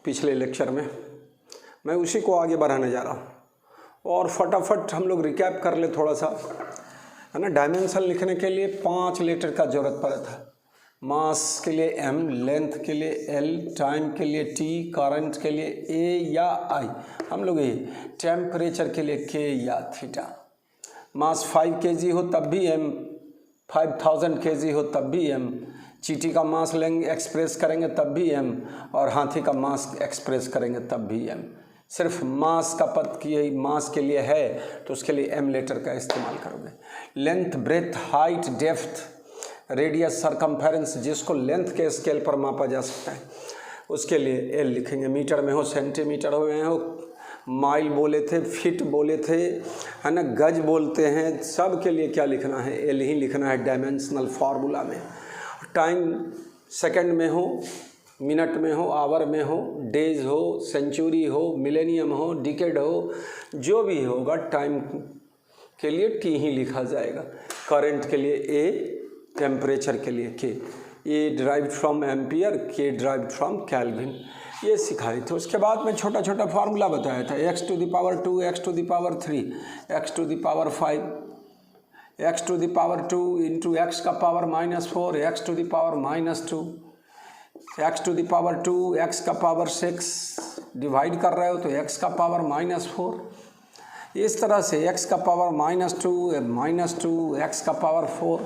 पिछले लेक्चर में, मैं उसी को आगे बढ़ाने जा रहा हूँ। और फटाफट हम लोग रिकैप कर ले थोड़ा सा, है ना। डायमेंशन लिखने के लिए 5 लेटर का ज़रूरत पड़ा था। मास के लिए m, लेंथ के लिए l, टाइम के लिए t, करंट के लिए a या I, हम लोग ये टेम्परेचर के लिए k या थीटा। मास 5 kg हो तब भी m, 5000 kg हो तब भी m, चींटी का मास लेंगे एक्सप्रेस करेंगे तब भी m, और हाथी का मास एक्सप्रेस करेंगे तब भी m। सिर्फ मास का पद की यही मास के लिए है तो उसके लिए m लेटर का इस्तेमाल करोगे। Length, breadth, height, depth, radius, circumference, जिसको लेंथ के स्केल पर मापा जा सकता है उसके लिए l लिखेंगे। मीटर में हो, सेंटीमीटर में हो, माइल बोले थे, फीट बोले थे, है ना, गज बोलते हैं, सब के लिए क्या लिखना है, l ही लिखना है डायमेंशनल फार्मूला में। टाइम सेकंड में हो, मिनट में हो, आवर में हो, डेज हो, सेंचुरी हो, मिलेनियम हो, डिकेड हो, जो भी होगा टाइम के लिए t ही लिखा जाएगा। करंट के लिए a, टेम्परेचर के लिए k, A derived from ampere, के ड्राइव्ड फ्रॉम केल्विन, ये सिखाए थे। उसके बाद में छोटा छोटा फार्मूला बताया था, x to the power 2, x to the power 3, x to the power 5, x to the power 2 into x का power -4, x to the power -2, x to the power 2, x का पावर 6, डिवाइड कर रहे हो तो x का power -4, इस तरह से x का पावर -2, x का पावर 4,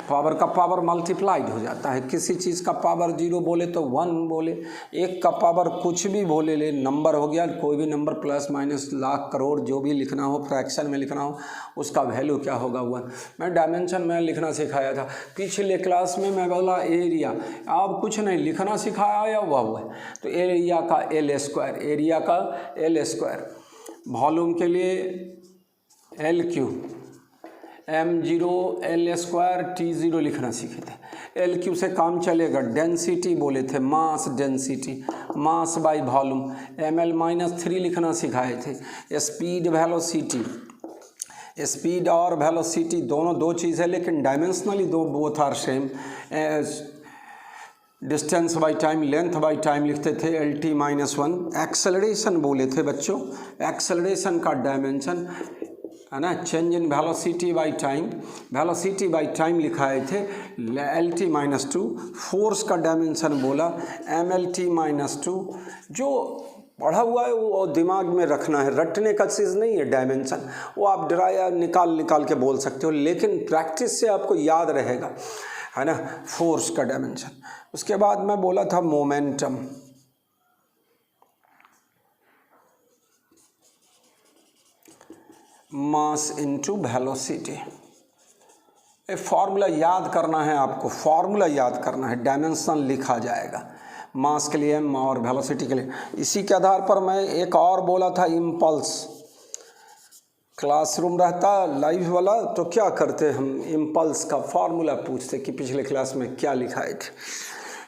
पावर का पावर मल्टीप्लाइड हो जाता है। किसी चीज़ का पावर 0 बोले तो 1 बोले, एक का पावर कुछ भी बोले ले, नंबर हो गया, कोई भी number plus minus lakh crore जो भी लिखना हो, फ्रैक्शन में लिखना हो, उसका वैल्यू क्या होगा 1। मैं डायमेंशन में लिखना सिखाया था पिछले क्लास में, मैं बोला एरिया, अब कुछ नहीं लिखना सिखाया या हुआ है तो एरिया का l², एरिया का l², वॉल्यूम के लिए l3, m0 l² t0 लिखना सीखे थे। l³ से काम चलेगा। डेंसिटी बोले थे, mass density, mass by volume, ml-3 लिखना सिखाए थे। स्पीड वेलोसिटी, स्पीड और वेलोसिटी दोनों दो चीज़ है लेकिन डायमेंशनली दो both are same. Distance by time, length by time लिखते थे LT-1। एक्सेलरेशन बोले थे बच्चों, एक्सेलरेशन का डायमेंशन है ना, change in velocity by time, velocity by time लिखाए थे LT-2। फोर्स का डायमेंशन बोला MLT-2। जो पढ़ा हुआ है वो दिमाग में रखना है, रटने का चीज़ नहीं है डायमेंशन, वो आप डराया निकाल के बोल सकते हो लेकिन प्रैक्टिस से आपको याद रहेगा, है ना, फोर्स का डायमेंशन। उसके बाद मैं बोला था मोमेंटम, मास इनटू वेलोसिटी। ये फार्मूला याद करना है आपको, फार्मूला याद करना है, डायमेंशन लिखा जाएगा मास के लिए m और वेलोसिटी के लिए। इसी के आधार पर मैं एक और बोला था इम्पल्स। क्लासरूम रहता लाइव वाला तो क्या करते हम, इम्पल्स का फार्मूला पूछते कि पिछले क्लास में क्या लिखाए थे,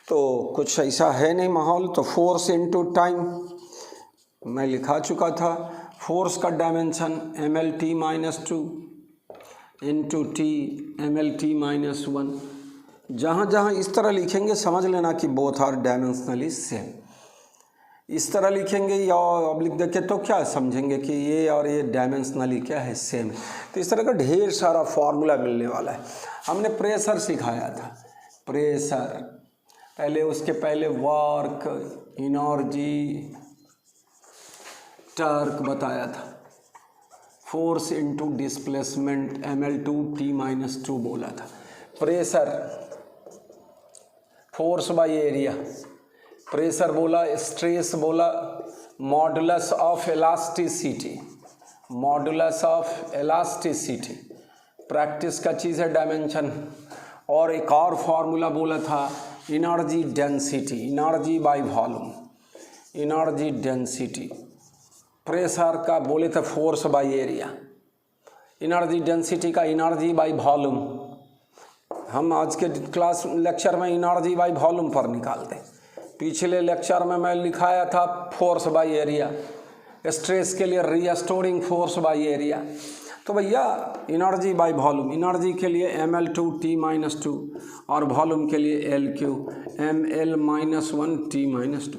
तो कुछ ऐसा है नहीं माहौल, तो फोर्स इनटू टाइम मैं लिखा चुका था। फोर्स का dimension MLT-2 into T MLT-1। जहाँ जहाँ इस तरह लिखेंगे समझ लेना कि बोथ आर डायमेंशनली सेम। इस तरह लिखेंगे या ऑब्लिक देखे तो क्या समझेंगे कि ये और ये डायमेंशनली क्या है, सेम है। तो इस तरह का ढेर सारा फार्मूला मिलने वाला है। हमने प्रेशर सिखाया था, प्रेशर पहले, उसके पहले वर्क, एनर्जी, टर्क बताया था, फोर्स इनटू डिस्प्लेसमेंट ML2T-2 बोला था। Pressure, force by area, pressure बोला, स्ट्रेस बोला, modulus of elasticity, modulus of elasticity practice का चीज़ है डायमेंशन। और एक और फार्मूला बोला था energy density, energy by volume, energy density. Pressure का बोले थे force by area, energy density का एनर्जी बाय वॉल्यूम। हम आज के क्लास लेक्चर में एनर्जी बाय वॉल्यूम पर निकालते। पिछले लेक्चर में मैं लिखाया था फोर्स बाय एरिया, स्ट्रेस के लिए रीस्टोरिंग फोर्स बाय एरिया। तो भैया एनर्जी बाय वॉल्यूम, एनर्जी के लिए ML2T-2 और वॉल्यूम के लिए LQ ML-1T-2।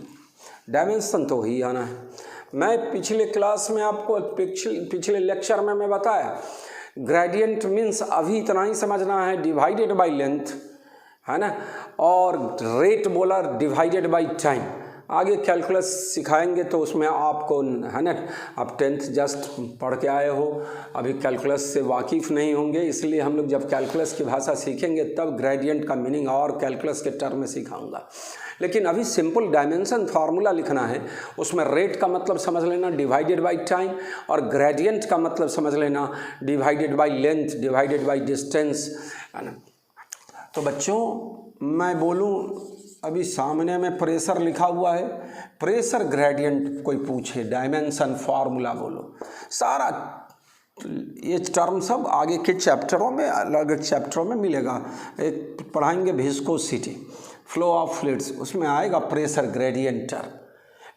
डायमेंशन तो ही आना है। मैं पिछले क्लास में आपको पिछले लेक्चर में मैं बताया ग्रेडियंट मीन्स अभी इतना ही समझना है, डिवाइडेड बाय लेंथ, है ना, और रेट बोला डिवाइडेड बाय टाइम। आगे कैलकुलस सिखाएंगे तो उसमें आपको, है ना, आप 10th जस्ट पढ़ के आए हो, अभी कैलकुलस से वाकिफ़ नहीं होंगे, इसलिए हम लोग जब कैलकुलस की भाषा सीखेंगे तब ग्रेडियंट का मीनिंग और कैलकुलस के टर्म में सिखाऊंगा। लेकिन अभी सिंपल डायमेंशन फार्मूला लिखना है, उसमें रेट का मतलब समझ लेना डिवाइडेड बाय टाइम, और ग्रेडियंट का मतलब समझ लेना divided by length, divided by distance, है ना। तो बच्चों मैं बोलूं, अभी सामने में प्रेशर लिखा हुआ है, प्रेशर ग्रेडियंट कोई पूछे, डायमेंशन फार्मूला बोलो, सारा ये टर्म सब आगे के चैप्टरों में, अलग चैप्टरों में मिलेगा। एक पढ़ाएंगे विस्कोसिटी, फ्लो ऑफ फ्लूइड्स, उसमें आएगा प्रेशर ग्रेडियंट टर्म।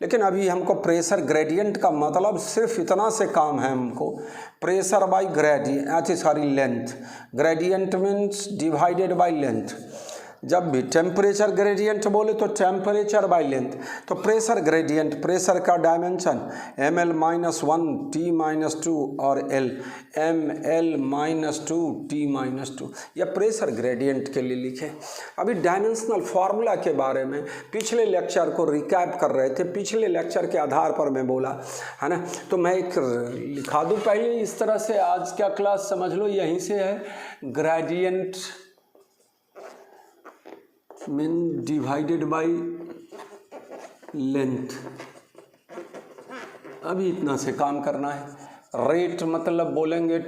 लेकिन अभी हमको प्रेशर ग्रेडियंट का मतलब सिर्फ इतना से काम है हमको, pressure by gradient, sorry length, gradient means divided by length. जब भी टेम्परेचर ग्रेडियंट बोले तो टेम्परेचर बाय लेंथ, तो प्रेशर ग्रेडियंट, प्रेशर का डायमेंशन ml-1 T-2 और L ml-2 T-2, यह प्रेशर ग्रेडियंट के लिए लिखे। अभी डायमेंशनल फार्मूला के बारे में पिछले लेक्चर को रिकैप कर रहे थे, पिछले लेक्चर के आधार पर मैं बोला, है ना, तो मैं एक लिखा दूँ पहले इस तरह से, आज का क्लास समझ लो यहीं से है, gradient mean divided by length, अभी इतना से काम करना है। रेट मतलब बोलेंगे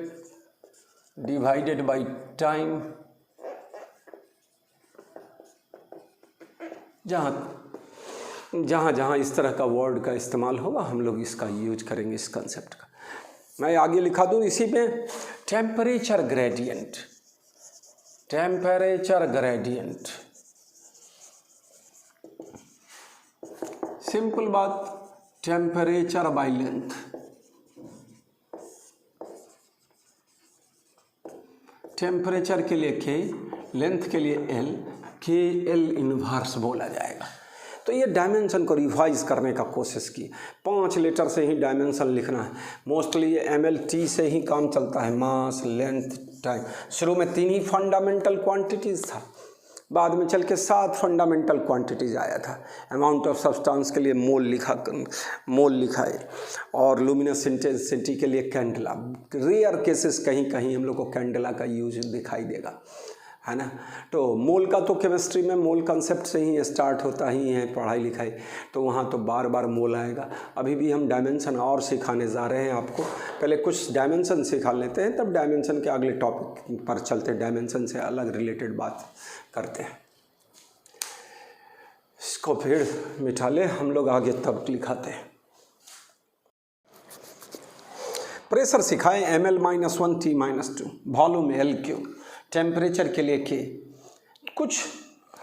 डिवाइडेड बाय टाइम, जहाँ इस तरह का वर्ड का इस्तेमाल होगा हम लोग इसका यूज करेंगे, इस कंसेप्ट का। मैं आगे लिखा दूँ इसी में, temperature gradient, temperature gradient, simple बात, टेम्परेचर बाय लेंथ, टेम्परेचर के लिए K, लेंथ के लिए L, KL इन्वर्स बोला जाएगा। तो ये डायमेंशन को रिवाइज करने का कोशिश की, 5 लेटर से ही डायमेंशन लिखना है, मोस्टली ये MLT से ही काम चलता है, मास, लेंथ, टाइम। शुरू में 3 ही फंडामेंटल क्वांटिटीज़ था, बाद में चल के 7 फंडामेंटल क्वांटिटीज़ आया था। अमाउंट ऑफ सब्सटेंस के लिए मोल लिखा है, और लुमिनस इंटेंसिटी के लिए कैंडला। रेयर केसेस कहीं कहीं हम लोग को कैंडला का यूज दिखाई देगा, है ना। तो मोल का तो केमिस्ट्री में मोल कंसेप्ट से ही स्टार्ट होता ही है पढ़ाई लिखाई, तो वहाँ तो बार बार मोल आएगा। अभी भी हम डायमेंशन और सिखाने जा रहे हैं आपको, पहले कुछ डायमेंशन सिखा लेते हैं, तब डायमेंशन के अगले टॉपिक पर चलते हैं, डायमेंशन से अलग रिलेटेड बात करते हैं। इसको फिर मिटा ले हम लोग, आगे तब लिखाते हैं। प्रेशर सिखाएं ml-1 T-2, volume L3, temperature के लिए K। कुछ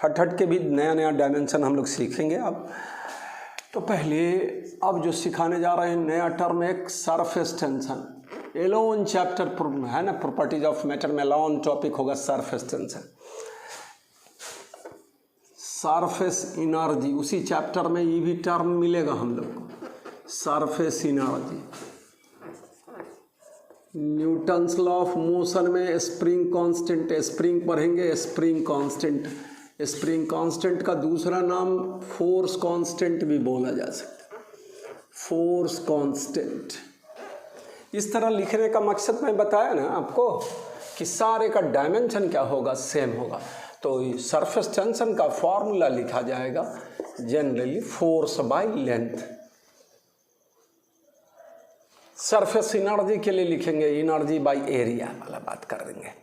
हट के भी नया डायमेंशन हम लोग सीखेंगे अब। तो पहले अब जो सिखाने जा रहे हैं नया टर्म, एक सरफेस टेंशन, एलोन चैप्टर है ना, प्रॉपर्टीज ऑफ मैटर में एलोन टॉपिक होगा सरफेस टेंशन। सरफेस एनर्जी, उसी चैप्टर में ये भी टर्म मिलेगा हम लोग को, surface energy. Newton's law of motion में स्प्रिंग कांस्टेंट, स्प्रिंग पढ़ेंगे, स्प्रिंग कांस्टेंट। स्प्रिंग कांस्टेंट का दूसरा नाम फोर्स कांस्टेंट भी बोला जा सकता है, फोर्स कांस्टेंट। इस तरह लिखने का मकसद मैं बताया ना आपको कि सारे का डायमेंशन क्या होगा, सेम होगा। तो सरफेस टेंशन का फॉर्मूला लिखा जाएगा generally force by length. Surface energy के लिए लिखेंगे एनर्जी बाय एरिया वाला बात कर देंगे।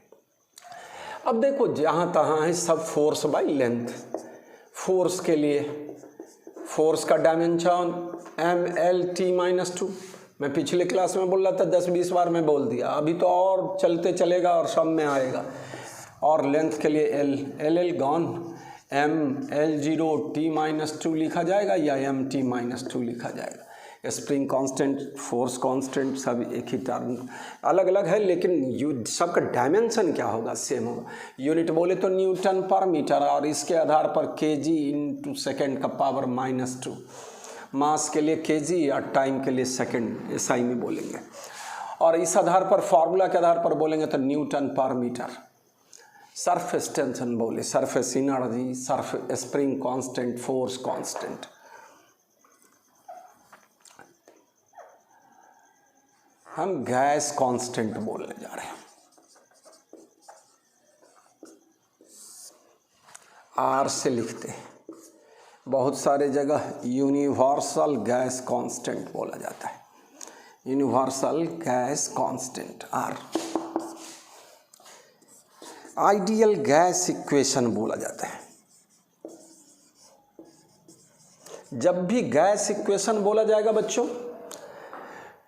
अब देखो जहाँ तहाँ है सब फोर्स बाय लेंथ। फोर्स के लिए फोर्स का डायमेंशन ml-T-2, मैं पिछले क्लास में बोल रहा था 10-20 बार मैं बोल दिया, अभी तो और चलते चलेगा और सब में आएगा। और लेंथ के लिए L गॉन, ml0T-2 लिखा जाएगा या mt-2 लिखा जाएगा। स्प्रिंग कांस्टेंट, फोर्स कांस्टेंट सब एक ही टर्म, अलग अलग है लेकिन सबका डायमेंशन क्या होगा, सेम होगा। यूनिट बोले तो न्यूटन पर मीटर, और इसके आधार पर kg × सेकेंड का पावर -2। मास के लिए केजी और टाइम के लिए सेकंड, एसआई में बोलेंगे। और इस आधार पर फॉर्मूला के आधार पर बोलेंगे तो न्यूटन पर मीटर। सरफेस टेंशन बोले, surface energy, surface spring constant, force constant. हम गैस कांस्टेंट बोलने जा रहे हैं। आर से लिखते हैं, बहुत सारे जगह यूनिवर्सल गैस कांस्टेंट बोला जाता है, universal gas constant R. Ideal gas equation बोला जाता है। जब भी गैस इक्वेशन बोला जाएगा बच्चों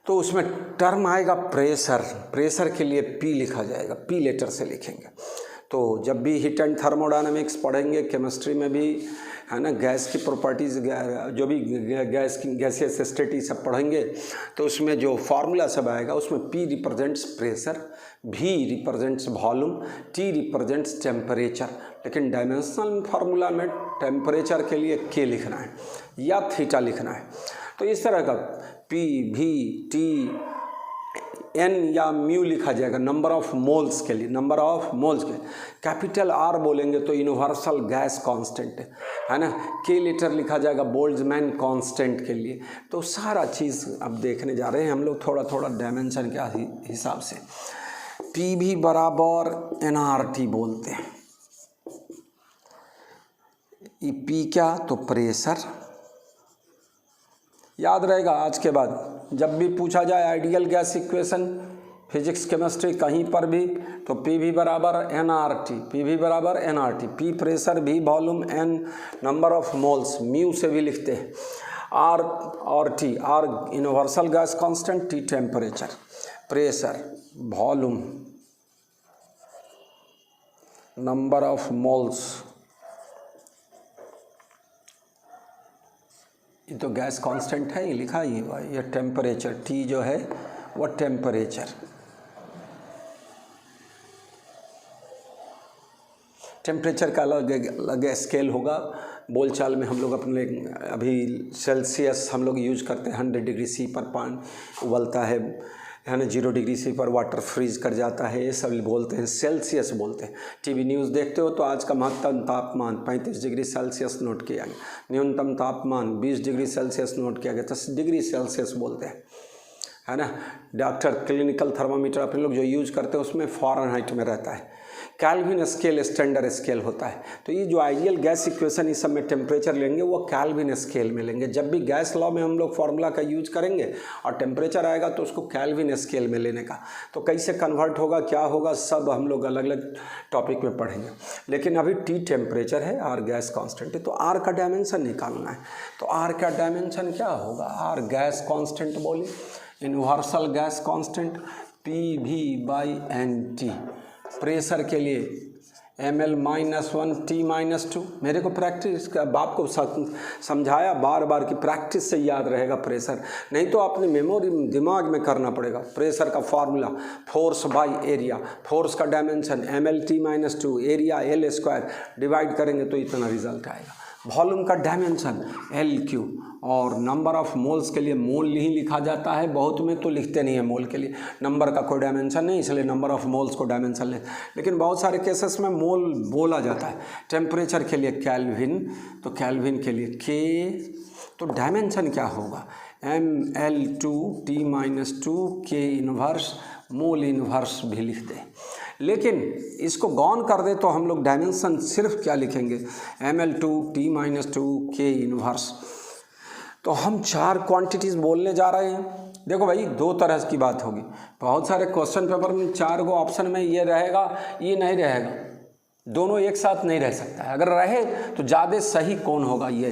तो उसमें टर्म आएगा प्रेशर, प्रेशर के लिए पी लिखा जाएगा, पी लेटर से लिखेंगे। तो जब भी हीट एंड थर्मोडायनेमिक्स पढ़ेंगे, केमिस्ट्री में भी है ना, गैस की प्रॉपर्टीज़, जो भी गैस की गैसियस स्टेट सब पढ़ेंगे तो उसमें जो फार्मूला सब आएगा उसमें P represents pressure, V represents volume, T represents temperature. लेकिन डायमेंशनल फार्मूला में टेम्परेचर के लिए K लिखना है या थीटा लिखना है। तो इस तरह का P, V, T, N या म्यू लिखा जाएगा नंबर ऑफ मोल्स के लिए, नंबर ऑफ मोल्स के। कैपिटल R बोलेंगे तो यूनिवर्सल गैस कांस्टेंट है ना। K लेटर लिखा जाएगा बोल्ट्जमैन कांस्टेंट के लिए। तो सारा चीज़ अब देखने जा रहे हैं हम लोग थोड़ा थोड़ा डायमेंशन के हिसाब से। P भी बराबर nRT बोलते हैं। ये P क्या, तो प्रेशर। याद रहेगा आज के बाद जब भी पूछा जाए ideal gas equation, physics chemistry कहीं पर भी, तो P भी बराबर nRT, P भी बराबर nRT। P pressure, V volume, N number of moles, mu से भी लिखते हैं। R और T, R universal gas constant, T temperature, pressure, volume, number of moles. ये तो गैस कांस्टेंट है, ये लिखा ही है। ये टेम्परेचर, T जो है वो टेम्परेचर। टेम्परेचर का अलग अलग स्केल होगा। बोलचाल में हम लोग अपने अभी सेल्सियस हम लोग यूज करते हैं। 100 डिग्री सी पर पानी उबलता है ना, 0 डिग्री सी पर वाटर फ्रीज कर जाता है, ये सब बोलते हैं, सेल्सियस बोलते हैं। टीवी न्यूज़ देखते हो तो आज का महत्तम तापमान 35 डिग्री सेल्सियस नोट किया गया, न्यूनतम तापमान 20 डिग्री सेल्सियस नोट किया गया, 10 डिग्री सेल्सियस बोलते हैं, है ना। डॉक्टर क्लिनिकल थर्मामीटर अपने लोग जो यूज करते हैं उसमें फ़ारेनहाइट में रहता है। कैल्विन स्केल स्टैंडर्ड स्केल होता है। तो ये जो आइडियल गैस इक्वेशन इस सब में टेम्परेचर लेंगे वो कैल्विन स्केल में लेंगे। जब भी गैस लॉ में हम लोग फार्मूला का यूज करेंगे और टेम्परेचर आएगा तो उसको कैल्विन स्केल में लेने का। तो कैसे कन्वर्ट होगा, क्या होगा, सब हम लोग अलग अलग टॉपिक में पढ़ेंगे। लेकिन अभी T टेम्परेचर है, R गैस कॉन्स्टेंट है, तो R का डायमेंशन निकालना है। तो R का डायमेंशन क्या होगा, R गैस कॉन्स्टेंट बोली, universal gas constant PV/NT। Pressure के लिए ml-1 T-2। मेरे को प्रैक्टिस का बाप को समझाया बार बार कि प्रैक्टिस से याद रहेगा प्रेशर, नहीं तो अपने मेमोरी दिमाग में करना पड़ेगा। प्रेशर का formula force by area, force का dimension ml-T-2, area L² divide करेंगे तो इतना रिजल्ट आएगा। वॉल्यूम का डायमेंशन LQ, और नंबर ऑफ मोल्स के लिए मोल ही लिखा जाता है, बहुत में तो लिखते नहीं है मोल के लिए, नंबर का कोई डायमेंशन नहीं, इसलिए नंबर ऑफ मोल्स को डायमेंशन ले। लेकिन बहुत सारे केसेस में मोल बोला जाता है। टेम्परेचर के लिए कैल्विन, तो कैल्विन के लिए K, तो डायमेंशन क्या होगा ml2 T-2 K इन्वर्स, मोल इन्वर्स भी लिख दें। लेकिन इसको गौन कर दे तो हम लोग डायमेंशन सिर्फ क्या लिखेंगे ml2 T-2 K इन्वर्स। तो हम 4 क्वांटिटीज़ बोलने जा रहे हैं। देखो भाई, 2 तरह की बात होगी। बहुत सारे क्वेश्चन पेपर में 4 गो ऑप्शन में ये रहेगा, ये नहीं रहेगा, दोनों एक साथ नहीं रह सकता है। अगर रहे तो ज़्यादा सही कौन होगा, ये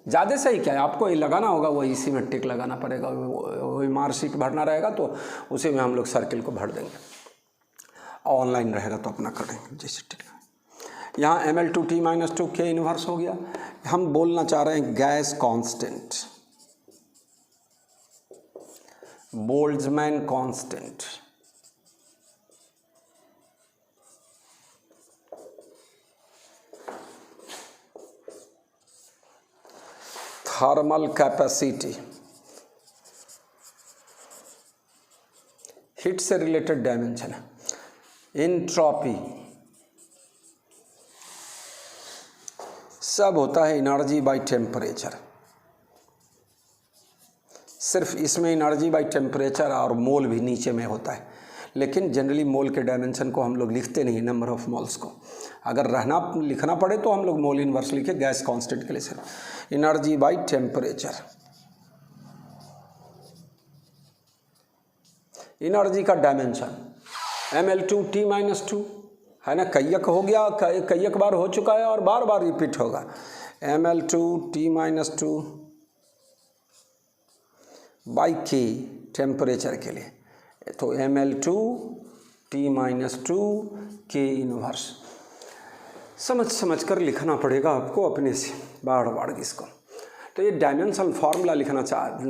ज़्यादा सही क्या है आपको ये लगाना होगा, वो इसी में टिक लगाना पड़ेगा, वही मार्कशीट भरना रहेगा तो उसी में हम लोग सर्किल को भर देंगे। ऑनलाइन रहेगा तो अपना करेंगे जैसे टिक। यहाँ ml2 T-2 K इन्वर्स हो गया। हम बोलना चाह रहे हैं gas constant, Boltzmann constant. Thermal capacity, heat से रिलेटेड डायमेंशन है। एंट्रोपी सब होता है एनर्जी बाय टेम्परेचर, सिर्फ इसमें एनर्जी बाय टेम्परेचर और मोल भी नीचे में होता है, लेकिन जनरली मोल के डायमेंशन को हम लोग लिखते नहीं, नंबर ऑफ मोल्स को। अगर लिखना पड़े तो हम लोग मोल इनवर्स लिखे गैस कांस्टेंट के लिए। सिर्फ एनर्जी बाय टेम्परेचर, एनर्जी का डायमेंशन mL2T-2 है ना, कईयक हो गया, कईयक बार हो चुका है और बार बार रिपीट होगा। mL2T-2 बाई K टेम्परेचर के लिए, तो mL2T-2 K इनवर्स समझ कर लिखना पड़ेगा आपको अपने से बार बार इसको। तो ये डायमेंशनल फार्मूला लिखना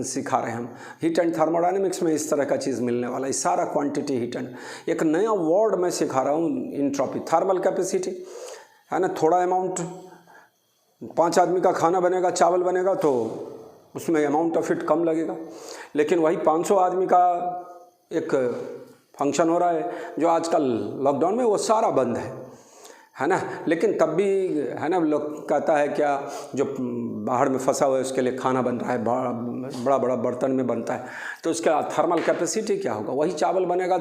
सिखा रहे हैं हम। हीट एंड थर्मोडायनेमिक्स में इस तरह का चीज़ मिलने वाला है, सारा क्वांटिटी हीट एंड। एक नया वर्ड मैं सिखा रहा हूँ, एंट्रोपी। थर्मल कैपेसिटी है ना, थोड़ा अमाउंट, 5 आदमी का खाना बनेगा, चावल बनेगा, तो उसमें अमाउंट ऑफ हीट कम लगेगा। लेकिन वही 500 आदमी का एक फंक्शन हो रहा है जो आजकल लॉकडाउन में वो सारा बंद है ना, लेकिन तब भी है ना, लोग कहता है क्या, जो बाहर में फंसा हुआ है उसके लिए खाना बन रहा है, बड़ा बड़ा बर्तन में बनता है, तो उसका थर्मल कैपेसिटी क्या होगा। वही चावल बनेगा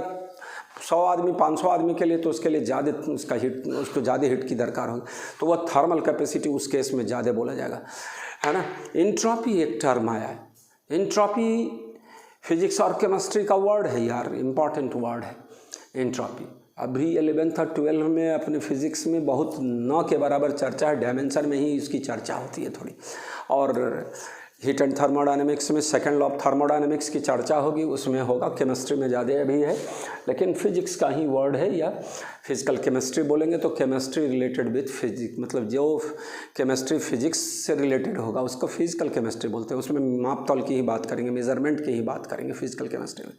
100 आदमी 500 आदमी के लिए, तो उसके लिए ज़्यादा उसको ज़्यादा हीट की दरकार होगी, तो वह थर्मल कैपेसिटी उस केस में ज़्यादा बोला जाएगा, है ना। एंट्रोपी एक टर्म आया है। एंट्रोपी फिजिक्स और केमिस्ट्री का वर्ड है यार, इम्पॉर्टेंट वर्ड है एंट्रोपी। अभी 11th और 12th में अपने फिजिक्स में बहुत न के बराबर चर्चा है, डायमेंशन में ही इसकी चर्चा होती है थोड़ी। और हीट एंड थर्मोडायनेमिक्स में सेकंड लॉ ऑफ थर्मोडायनेमिक्स की चर्चा होगी, उसमें होगा। केमिस्ट्री में ज़्यादा भी है, लेकिन फिजिक्स का ही वर्ड है, या फिजिकल केमिस्ट्री बोलेंगे तो केमिस्ट्री रिलेटेड विथ फिजिक्स, मतलब जो केमिस्ट्री फिजिक्स से रिलेटेड होगा उसको फिजिकल केमिस्ट्री बोलते हैं। उसमें माप तौल की ही बात करेंगे, मेजरमेंट की ही बात करेंगे फिजिकल केमिस्ट्री में।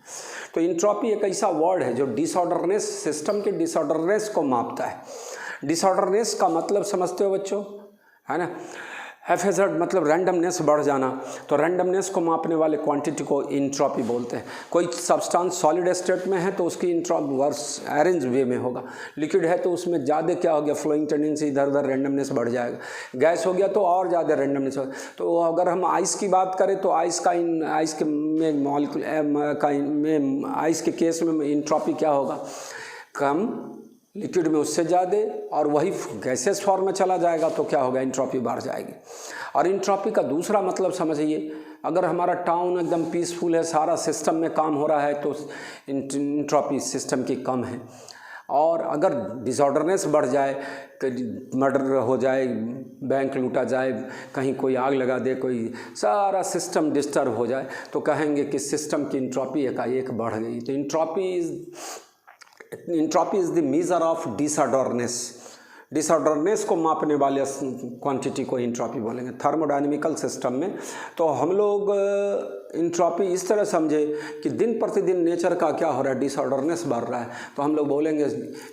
तो एंट्रोपी एक ऐसा वर्ड है जो डिसऑर्डरनेस, सिस्टम के डिसऑर्डरनेस को मापता है। डिसऑर्डरनेस का मतलब समझते हो बच्चों, है ना। एफेजर्ड मतलब रैंडमनेस, बढ़ जाना, तो रैंडमनेस को मापने वाले क्वांटिटी को एंट्रोपी बोलते हैं। कोई सब्सटेंस सॉलिड स्टेट में है तो उसकी एंट्रोपी वर्स अरेंज वे में होगा। लिक्विड है तो उसमें ज़्यादा क्या हो गया, फ्लोइंग टेंडेंसी, इधर उधर रैंडमनेस बढ़ जाएगा। गैस हो गया तो और ज़्यादा रैंडमनेस होगा। तो अगर हम आइस की बात करें तो आइस के केस में एंट्रोपी क्या होगा, कम, लिक्विड में उससे ज़्यादा, और वही गैसेस फॉर्म में चला जाएगा तो क्या होगा, एंट्रोपी बढ़ जाएगी। और एंट्रोपी का दूसरा मतलब समझिए, अगर हमारा टाउन एकदम पीसफुल है, सारा सिस्टम में काम हो रहा है, तो एंट्रोपी सिस्टम की कम है। और अगर डिसऑर्डरनेस बढ़ जाए, मर्डर हो जाए, बैंक लूटा जाए, कहीं कोई आग लगा दे, कोई सारा सिस्टम डिस्टर्ब हो जाए, तो कहेंगे कि सिस्टम की एंट्रोपी एकाएक बढ़ गई। तो entropy is the measure of disorderness. Disorderness को मापने वाले क्वांटिटी को एंट्रोपी बोलेंगे थर्मोडायनेमिकल सिस्टम में। तो हम लोग एंट्रोपी इस तरह समझे कि दिन प्रतिदिन नेचर का क्या हो रहा है, डिसऑर्डरनेस बढ़ रहा है, तो हम लोग बोलेंगे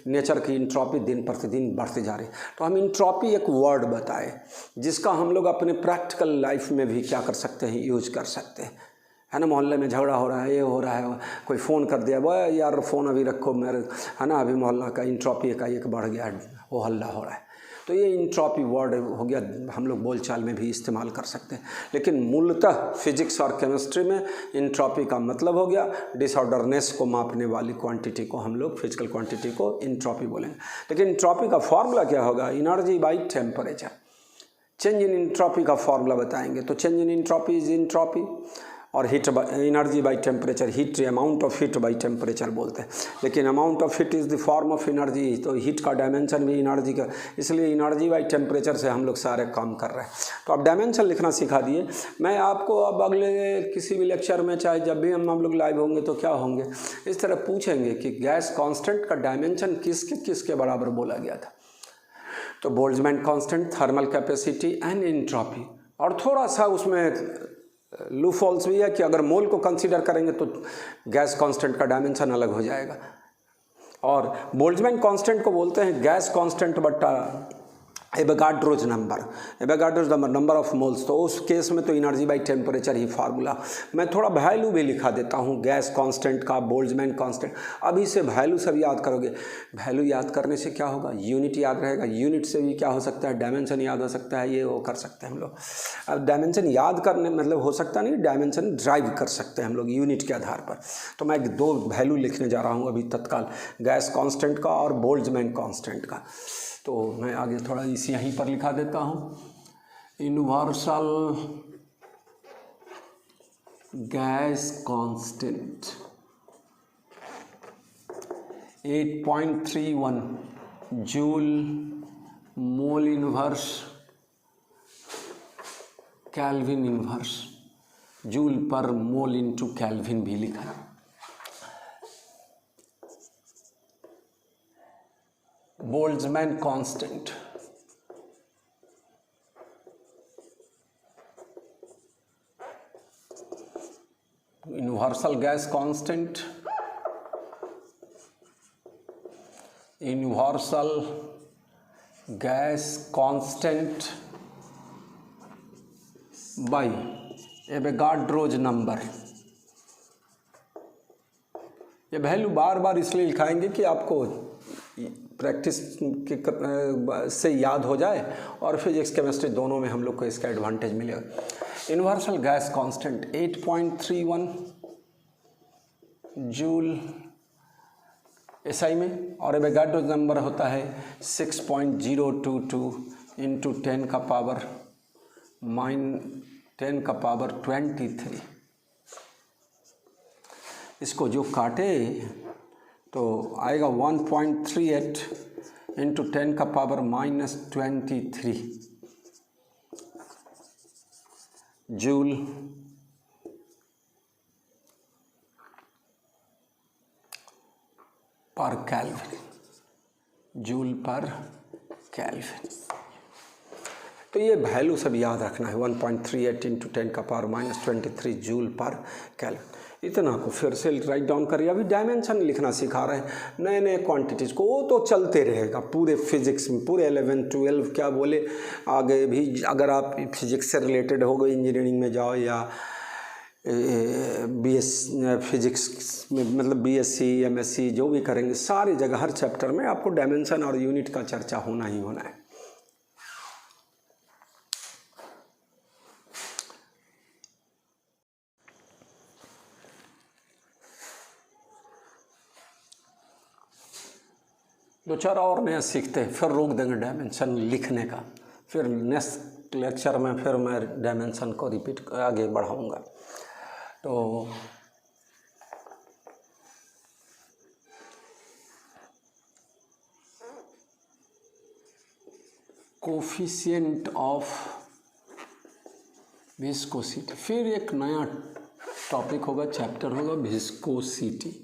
नेचर की एंट्रोपी दिन प्रतिदिन बढ़ती जा रही है। तो हम एंट्रोपी एक वर्ड बताए जिसका हम लोग अपने प्रैक्टिकल लाइफ में भी क्या कर सकते हैं, यूज कर सकते हैं, है ना। मोहल्ले में झगड़ा हो रहा है, ये हो रहा है, कोई फ़ोन कर दिया, वह यार फ़ोन अभी रखो मेरे, है ना, अभी मोहल्ला का एंट्रोपी एकाएक बढ़ गया, वो हल्ला हो रहा है। तो ये एंट्रोपी वर्ड हो गया, हम लोग बोलचाल में भी इस्तेमाल कर सकते हैं। लेकिन मूलतः फिजिक्स और केमिस्ट्री में एंट्रोपी का मतलब हो गया डिसऑर्डरनेस को मापने वाली क्वांटिटी को हम लोग, फिजिकल क्वांटिटी को एंट्रोपी बोलेंगे। लेकिन एंट्रोपी का फॉर्मूला क्या होगा, energy by temperature. Change in entropy का फॉर्मूला बताएंगे, तो change in entropy is entropy, और heat energy by temperature, heat amount of heat by temperature बोलते हैं। लेकिन amount of heat is the form of energy, तो हीट का dimension भी एनर्जी का, इसलिए एनर्जी बाई टेम्परेचर से हम लोग सारे काम कर रहे हैं। तो अब डायमेंशन लिखना सिखा दिए। मैं आपको अब अगले किसी भी लेक्चर में, चाहे जब भी हम लोग लाइव होंगे तो क्या होंगे, इस तरह पूछेंगे कि गैस कांस्टेंट का डायमेंशन किसके बराबर बोला गया था। तो Boltzmann constant, thermal capacity and entropy. और थोड़ा सा उसमें लूफॉल्स भी है कि अगर मोल को कंसीडर करेंगे तो गैस कांस्टेंट का डायमेंशन अलग हो जाएगा। और बोल्ट्जमैन कांस्टेंट को बोलते हैं गैस कांस्टेंट बट्टा एवोगाड्रोज नंबर ऑफ मोल्स, तो उस केस में तो energy by temperature he formula. मैं थोड़ा वैल्यू भी लिखा देता हूँ गैस कांस्टेंट का, बोल्ट्जमैन कांस्टेंट। अभी से वैल्यू सब याद करोगे। वैल्यू याद करने से क्या होगा, यूनिट याद रहेगा। यूनिट से भी क्या हो सकता है, डायमेंशन याद हो सकता है, ये वो कर सकते हैं हम लोग। अब डायमेंशन याद करने मतलब हो सकता नहीं, डायमेंशन ड्राइव कर सकते हैं हम लोग यूनिट के आधार पर। तो मैं 2 वैल्यू लिखने जा रहा हूँ अभी तत्काल, गैस कांस्टेंट का और बोल्ट्जमैन कांस्टेंट का। तो मैं आगे थोड़ा इसी यहीं पर लिखा देता हूँ, universal gas constant 8.31 joule mole inverse kelvin inverse, joule per mole into kelvin भी लिखा। Boltzmann constant universal gas constant, universal gas constant by Avogadro's number. ये वैल्यू बार बार इसलिए लिखाएंगे कि आपको प्रैक्टिस के से याद हो जाए और फिजिक्स केमिस्ट्री दोनों में हम लोग को इसका एडवांटेज मिलेगा। Universal gas constant 8.31 joule SI में, और एवोगाड्रोज नंबर होता है 6.022 इंटू 10 का पावर -10⁻23। इसको जो काटे तो आएगा 1.38 इंटू 10 का पावर -23 जूल पर केल्विन, जूल पर केल्विन। तो ये वैल्यू सब याद रखना है, 1.38 इंटू 10 का पावर -23 जूल पर केल्विन। इतना को फिर से राइट डाउन करिए। अभी डायमेंशन लिखना सिखा रहे हैं, नए नए क्वांटिटीज़ को, वो तो चलते रहेगा पूरे फिजिक्स में, पूरे 11, 12 क्या बोले आगे भी। अगर आप फिजिक्स से रिलेटेड हो गए, इंजीनियरिंग में जाओ या BS फिजिक्स में मतलब BSc MSc जो भी करेंगे, सारी जगह हर चैप्टर में आपको डायमेंशन और यूनिट का चर्चा होना ही होना है। दो चार और नया सीखते हैं, फिर रोक देंगे डायमेंशन लिखने का। फिर नेक्स्ट लेक्चर में फिर मैं डायमेंशन को रिपीट आगे बढ़ाऊंगा। तो कोफिशिएंट ऑफ विस्कोसिटी, फिर एक नया टॉपिक होगा, चैप्टर होगा विस्कोसिटी।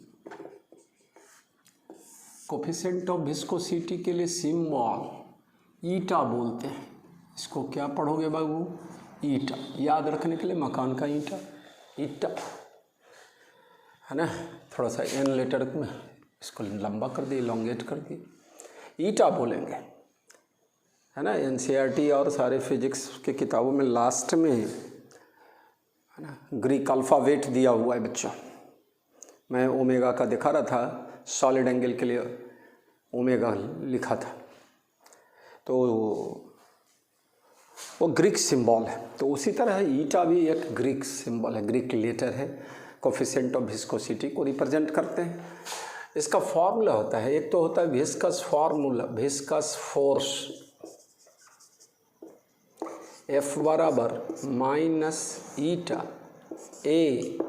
कोफिशिएंट ऑफ विस्कोसिटी के लिए सिंबल ईटा बोलते हैं। इसको क्या पढ़ोगे बाबू, ईटा। याद रखने के लिए मकान का ईटा, ईटा है ना। थोड़ा सा एन लेटर में इसको लंबा कर दिए, लॉन्गेट कर दिए, ईटा बोलेंगे, है ना। NCERT और सारे फिजिक्स के किताबों में लास्ट में है ना ग्रीक अल्फ़ाबेट दिया हुआ है बच्चों। मैं ओमेगा का दिखा रहा था, सॉलिड एंगल के लिए ओमेगा लिखा था, तो वो ग्रीक सिंबल है। तो उसी तरह ईटा भी एक ग्रीक सिंबल है, ग्रीक लेटर है। कोफिशिएंट ऑफ विस्कोसिटी को रिप्रेजेंट करते हैं। इसका फॉर्मूला होता है, एक तो होता है viscous formula, viscous force F बराबर minus eta AV/x।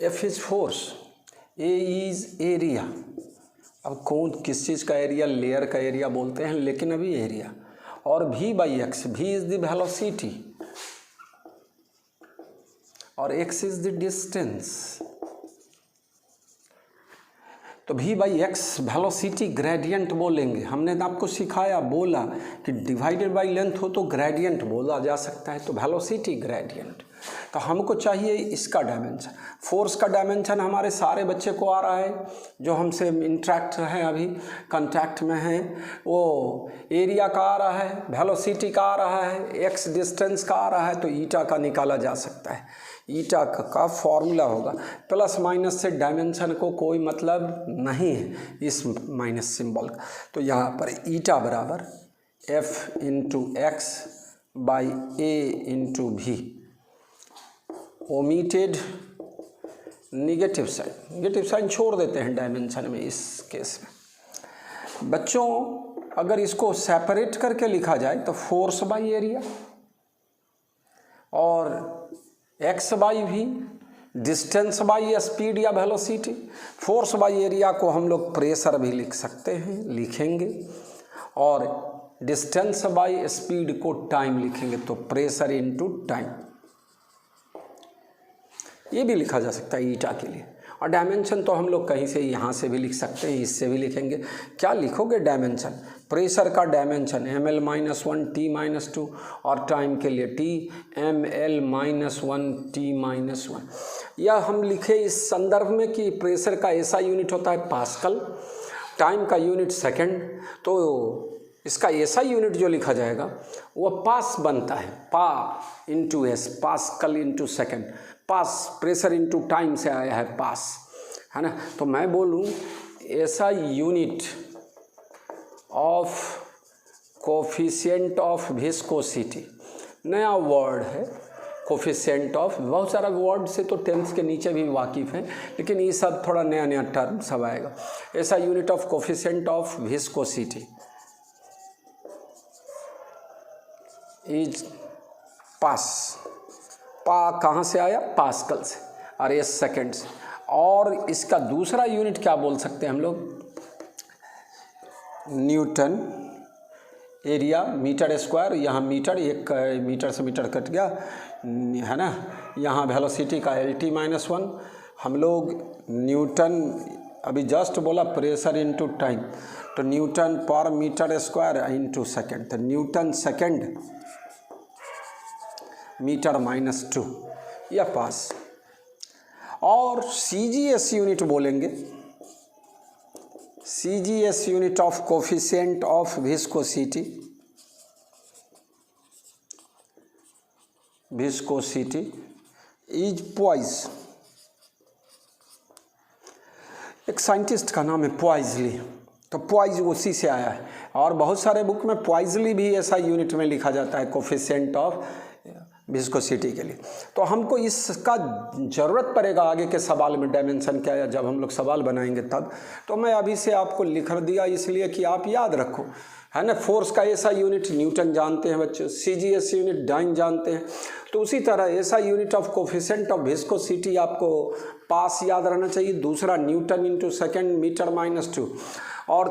F is force, A is area. अब कौन किस चीज़ का एरिया, लेयर का एरिया बोलते हैं, लेकिन अभी एरिया। और V/x, V is the velocity और x इज द डिस्टेंस। तो V/x वेलोसिटी ग्रेडियंट बोलेंगे। हमने आपको सिखाया, बोला कि डिवाइडेड बाय लेंथ हो तो ग्रेडियंट बोला जा सकता है, तो वेलोसिटी ग्रेडियंट। तो हमको चाहिए इसका डायमेंशन। फोर्स का डायमेंशन हमारे सारे बच्चे को आ रहा है जो हमसे इंटरेक्ट हैं, अभी कांटेक्ट में हैं। वो एरिया का आ रहा है, वेलोसिटी का आ रहा है, एक्स डिस्टेंस का आ रहा है, तो ईटा का निकाला जा सकता है। ईटा का फॉर्मूला होगा, प्लस माइनस से डायमेंशन को कोई मतलब नहीं है इस माइनस सिंबल का। तो यहाँ पर ईटा बराबर F into x by A into भी। ओमिटेड निगेटिव साइन छोड़ देते हैं डायमेंशन में इस केस में। बच्चों अगर इसको सेपरेट करके लिखा जाए तो फोर्स बाई एरिया और एक्स बाई भी, डिस्टेंस बाई स्पीड या वेलोसिटी। फोर्स बाई एरिया को हम लोग प्रेशर भी लिख सकते हैं, लिखेंगे, और डिस्टेंस बाई स्पीड को टाइम लिखेंगे, तो प्रेशर इनटू टाइम ये भी लिखा जा सकता है ईटा के लिए। और डायमेंशन तो हम लोग कहीं से यहाँ से भी लिख सकते हैं, इससे भी लिखेंगे। क्या लिखोगे डायमेंशन? प्रेशर का डायमेंशन ml-1 t-2 और टाइम के लिए t ml-1 t-1। या हम लिखे इस संदर्भ में कि प्रेशर का ऐसा यूनिट होता है पास्कल, टाइम का यूनिट सेकंड, तो इसका ऐसा यूनिट जो लिखा जाएगा वो पास बनता है, Pa into S, pascal into second. पास प्रेशर इंटू टाइम से आया है पास, है ना। तो मैं बोलूँ ऐसा unit of coefficient of viscosity, नया वर्ड है कोफिशिएंट ऑफ। बहुत सारा वर्ड से तो टेंथ के नीचे भी वाकिफ़ हैं, लेकिन ये सब थोड़ा नया नया टर्म सब आएगा। ऐसा unit of coefficient of viscosity is pass. पा कहाँ से आया? पास्कल से, और एस सेकेंड से। और इसका दूसरा यूनिट क्या बोल सकते हैं हम लोग? Newton area metre square. यहाँ मीटर, एक मीटर से मीटर कट गया, है ना। यहाँ वेलोसिटी का LT-1, हम लोग न्यूटन अभी जस्ट बोला प्रेशर इनटू टाइम, तो न्यूटन पर मीटर स्क्वायर इनटू सेकेंड, तो न्यूटन सेकेंड मीटर-2 या पास। और CGS यूनिट बोलेंगे, CGS unit of coefficient of viscosity, is poise. एक साइंटिस्ट का नाम है पॉइजली, तो पॉइज उसी से आया है। और बहुत सारे बुक में पॉइजली भी ऐसा यूनिट में लिखा जाता है कोफिशिएंट ऑफ विस्कोसिटी के लिए। तो हमको इसका ज़रूरत पड़ेगा आगे के सवाल में, डायमेंशन क्या है, जब हम लोग सवाल बनाएंगे तब। तो मैं अभी से आपको लिख दिया इसलिए कि आप याद रखो, है ना। फोर्स का ऐसा यूनिट न्यूटन जानते हैं बच्चों, CGS यूनिट डाइन जानते हैं। तो उसी तरह ऐसा unit of coefficient of viscosity आपको पास याद रहना चाहिए। दूसरा न्यूटन इंटू सेकेंड मीटर-2, और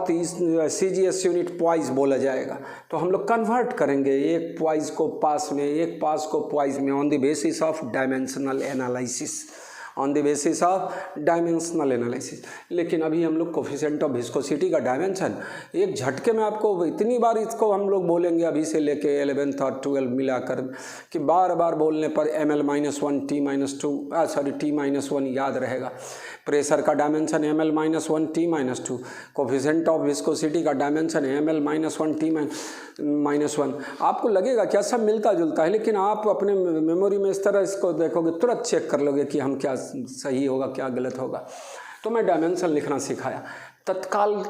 CGS यूनिट पॉइज बोला जाएगा। तो हम लोग कन्वर्ट करेंगे एक पॉइज को पास में, एक पास को पॉइज में, on the basis of dimensional analysis, on the basis of dimensional analysis. लेकिन अभी हम लोग कोफिशिएंट ऑफ विस्कोसिटी का डायमेंशन एक झटके में आपको इतनी बार इसको हम लोग बोलेंगे अभी से लेके 11th और 12 मिलाकर, कि बार बार बोलने पर ml-1 t-1 याद रहेगा। प्रेशर का dimension ml-1 t-2, coefficient of viscosity का डायमेंशन ml-1 t-1। आपको लगेगा क्या सब मिलता जुलता है, लेकिन आप अपने मेमोरी में इस तरह इसको देखोगे तुरंत चेक कर लोगे कि हम क्या सही होगा क्या गलत होगा। तो मैं डायमेंशन लिखना सिखाया, तत्काल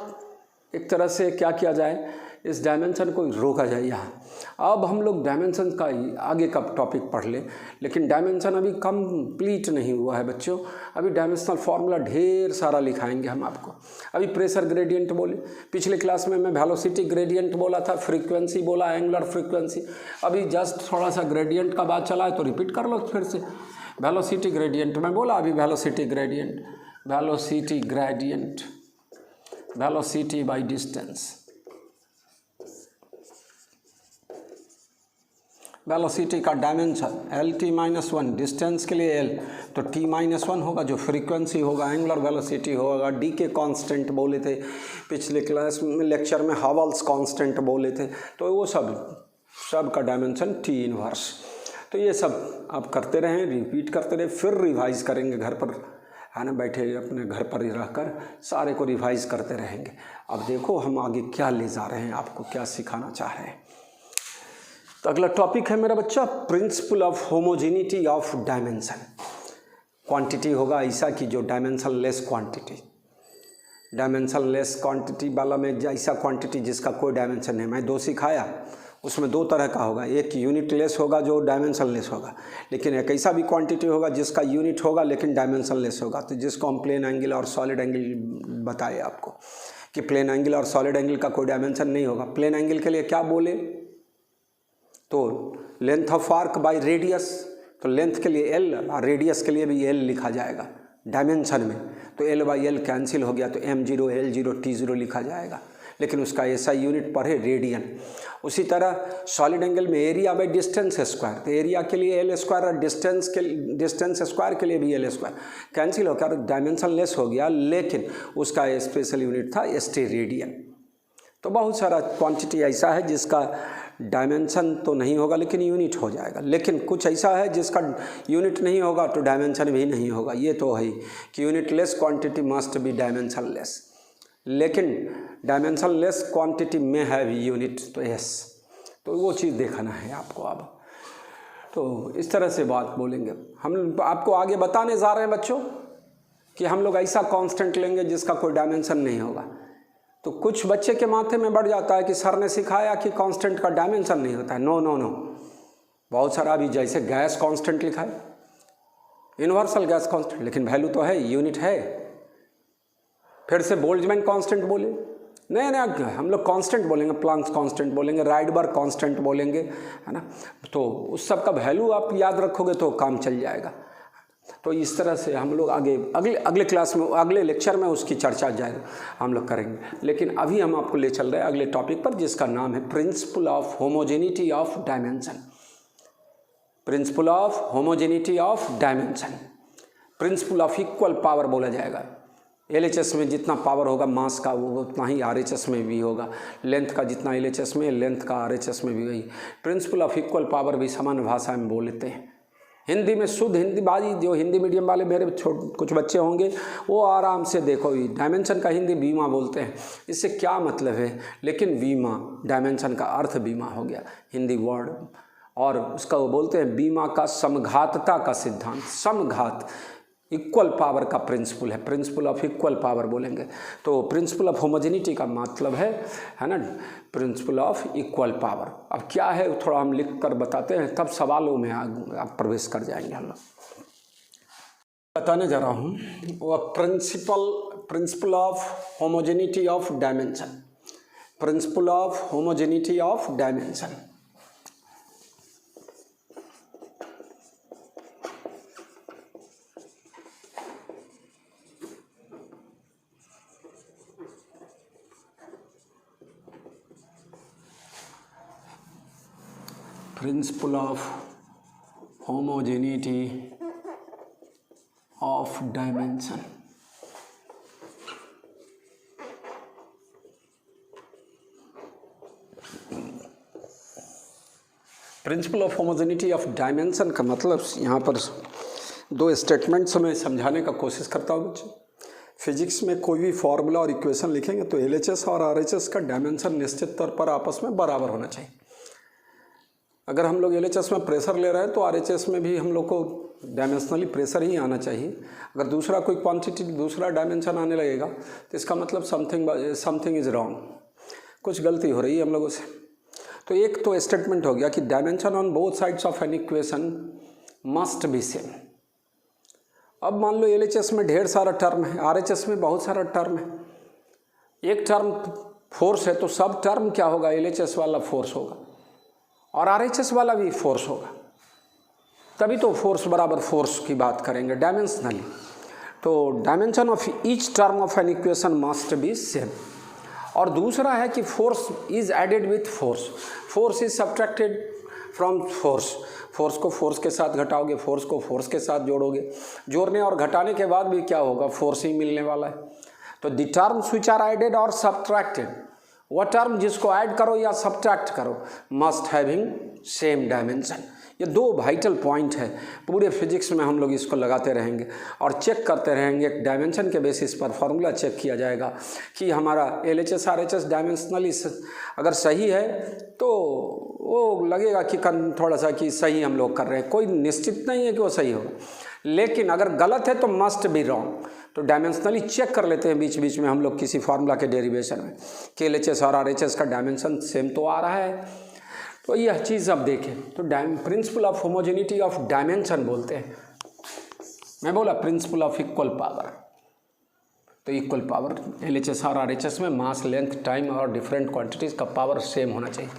एक तरह से क्या किया जाए, इस डायमेंशन को रोका जाए यहाँ। अब हम लोग डायमेंशन का आगे का टॉपिक पढ़ ले, लेकिन डायमेंशन अभी कंप्लीट नहीं हुआ है बच्चों। अभी डायमेंशनल फार्मूला ढेर सारा लिखाएंगे हम आपको। अभी प्रेशर ग्रेडियंट बोले, पिछले क्लास में मैं वेलोसिटी ग्रेडियंट बोला था, फ्रीक्वेंसी बोला, एंगुलर फ्रीक्वेंसी। अभी जस्ट थोड़ा सा ग्रेडियंट का बात चला है तो रिपीट कर लो फिर से। वेलोसिटी ग्रेडियंट मैं बोला अभी, velocity gradient, velocity by distance. Velocity का डायमेंशन LT-1, डिस्टेंस के लिए L, तो T-1 होगा जो फ्रीक्वेंसी होगा, एंगुलर वेलोसिटी होगा। डी के कांस्टेंट बोले थे पिछले क्लास में, लेक्चर में हावल्स कांस्टेंट बोले थे। तो वो सब का डायमेंशन T इनवर्स। तो ये सब आप करते रहें, रिपीट करते रहें, फिर रिवाइज करेंगे घर पर, है ना, बैठे अपने घर पर ही रहकर सारे को रिवाइज करते रहेंगे। अब देखो हम आगे क्या ले जा रहे हैं, आपको क्या सिखाना चाह रहे हैं। तो अगला टॉपिक है मेरा बच्चा principal of homogeneity of dimension. Quantity होगा ऐसा कि जो dimension less quantity, dimension less quantity वाला में ऐसा क्वांटिटी जिसका कोई डायमेंशन नहीं। मैं 2 सिखाया, उसमें 2 तरह का होगा, एक यूनिट लेस होगा जो डायमेंशन लेस होगा, लेकिन एक ऐसा भी क्वांटिटी होगा जिसका यूनिट होगा लेकिन डायमेंशन लेस होगा। तो जिसको हम प्लेन एंगल और सॉलिड एंगल बताए आपको कि प्लेन एंगल और सॉलिड एंगल का कोई डायमेंशन नहीं होगा। प्लेन एंगल के लिए क्या बोले तो length of arc by radius, तो लेंथ के लिए L और रेडियस के लिए भी L लिखा जाएगा डायमेंशन में, तो L बाई L कैंसिल हो गया तो M0 L0 T0 लिखा जाएगा, लेकिन उसका ऐसा यूनिट पर है रेडियन। उसी तरह सॉलिड एंगल में एरिया बाई डिस्टेंस स्क्वायर, तो एरिया के लिए L स्क्वायर और डिस्टेंस स्क्वायर के लिए भी L स्क्वायर कैंसिल हो गया, डायमेंशन लेस हो गया, लेकिन उसका स्पेशल यूनिट था ST रेडियन। तो बहुत सारा क्वांटिटी ऐसा है जिसका डायमेंशन तो नहीं होगा लेकिन यूनिट हो जाएगा, लेकिन कुछ ऐसा है जिसका यूनिट नहीं होगा तो डायमेंशन भी नहीं होगा। ये तो है कि unit less quantity must be dimension less, लेकिन डायमेंशन लेस क्वांटिटी में है भी यूनिट, तो यस, तो वो चीज़ देखना है आपको। अब तो इस तरह से बात बोलेंगे हम, आपको आगे बताने जा रहे हैं बच्चों कि हम लोग ऐसा कांस्टेंट लेंगे जिसका कोई डायमेंशन नहीं होगा। तो कुछ बच्चे के माथे में बढ़ जाता है कि सर ने सिखाया कि कांस्टेंट का डायमेंशन नहीं होता है। नो नो नो, बहुत सारा अभी जैसे गैस कांस्टेंट लिखा है, यूनिवर्सल गैस कांस्टेंट, लेकिन वैल्यू तो है, यूनिट है। फिर से बोल्ट्जमैन कांस्टेंट बोले, नहीं हम लोग कांस्टेंट बोलेंगे, प्लांक्स कांस्टेंट बोलेंगे, राइडबर्ग कांस्टेंट बोलेंगे, है ना। तो उस सब का वैल्यू आप याद रखोगे तो काम चल जाएगा। तो इस तरह से हम लोग आगे अगले क्लास में, अगले लेक्चर में उसकी चर्चा जाएगा हम लोग करेंगे। लेकिन अभी हम आपको ले चल रहे हैं अगले टॉपिक पर जिसका नाम है principal of homogeneity of dimension. Principal of homogeneity of dimension, principal of equal power बोला जाएगा। LHS में जितना पावर होगा मास का वो उतना ही RHS में भी होगा, लेंथ का जितना LHS में लेंथ का RHS में भी वही। प्रिंसिपल ऑफ इक्वल पावर भी सामान्य भाषा में बोलते हैं। हिंदी में शुद्ध हिंदी बाजी, जो हिंदी मीडियम वाले मेरे कुछ बच्चे होंगे वो आराम से देखो, डायमेंशन का हिंदी बीमा बोलते हैं, इससे क्या मतलब है, लेकिन बीमा डायमेंशन का अर्थ बीमा हो गया हिंदी वर्ड, और उसका वो बोलते हैं बीमा का समघातता का सिद्धांत। समघात इक्वल पावर का प्रिंसिपल है, प्रिंसिपल ऑफ इक्वल पावर बोलेंगे। तो प्रिंसिपल ऑफ होमोजेनिटी का मतलब है ना प्रिंसिपल ऑफ इक्वल पावर। अब क्या है थोड़ा हम लिख कर बताते हैं, तब सवालों में आप प्रवेश कर जाएंगे। हम लोग बताने जा रहा हूँ वो principal of homogeneity of dimension, principal of homogeneity of dimension. Principle of homogeneity of dimension। Principal of homogeneity of dimension का मतलब यहाँ पर 2 स्टेटमेंट्स में समझाने का कोशिश करता हूँ बच्चे। फिजिक्स में कोई भी फॉर्मूला और इक्वेशन लिखेंगे तो LHS और RHS का डायमेंशन निश्चित तौर पर आपस में बराबर होना चाहिए। अगर हम लोग LHS में प्रेशर ले रहे हैं तो RHS में भी हम लोग को डायमेंशनली प्रेशर ही आना चाहिए। अगर दूसरा कोई क्वांटिटी दूसरा डायमेंशन आने लगेगा तो इसका मतलब समथिंग इज़ रॉन्ग, कुछ गलती हो रही है हम लोगों से। तो एक तो स्टेटमेंट हो गया कि dimension on both sides of an equation must be same. अब मान लो LHS में ढेर सारा टर्म है, RHS में बहुत सारा टर्म है। एक टर्म फोर्स है तो सब टर्म क्या होगा, LHS वाला फोर्स होगा और RHS वाला भी फोर्स होगा, तभी तो फोर्स बराबर फोर्स की बात करेंगे डायमेंशनली। तो dimension of each term of an equation must be same. और दूसरा है कि force is added with force, force is subtracted from force. Force को फोर्स के साथ घटाओगे, फोर्स को फोर्स के साथ जोड़ोगे, जोड़ने और घटाने के बाद भी क्या होगा, फोर्स ही मिलने वाला है। तो the terms which are added और सब्ट्रैक्टेड वह टर्म जिसको ऐड करो या सब्ट्रैक्ट करो मस्ट हैविंग सेम डायमेंशन। ये दो वाइटल पॉइंट है, पूरे फिजिक्स में हम लोग इसको लगाते रहेंगे और चेक करते रहेंगे। एक डायमेंशन के बेसिस पर फॉर्मूला चेक किया जाएगा कि हमारा LHS RHS डायमेंशनली अगर सही है तो वो लगेगा कि थोड़ा सा कि सही हम लोग कर रहे हैं, कोई निश्चित नहीं है कि वो सही होगा। लेकिन अगर गलत है तो मस्ट बी रॉन्ग। तो डायमेंशनली चेक कर लेते हैं बीच बीच में हम लोग किसी फार्मूला के डेरिवेशन में कि LHS और RHS का डायमेंशन सेम तो आ रहा है। तो यह चीज़ अब देखें तो principle of homogeneity of dimension बोलते हैं। मैं बोला प्रिंसिपल ऑफ इक्वल पावर, तो इक्वल पावर LHS और RHS में मास, लेंथ, टाइम और डिफरेंट क्वांटिटीज़ का पावर सेम होना चाहिए।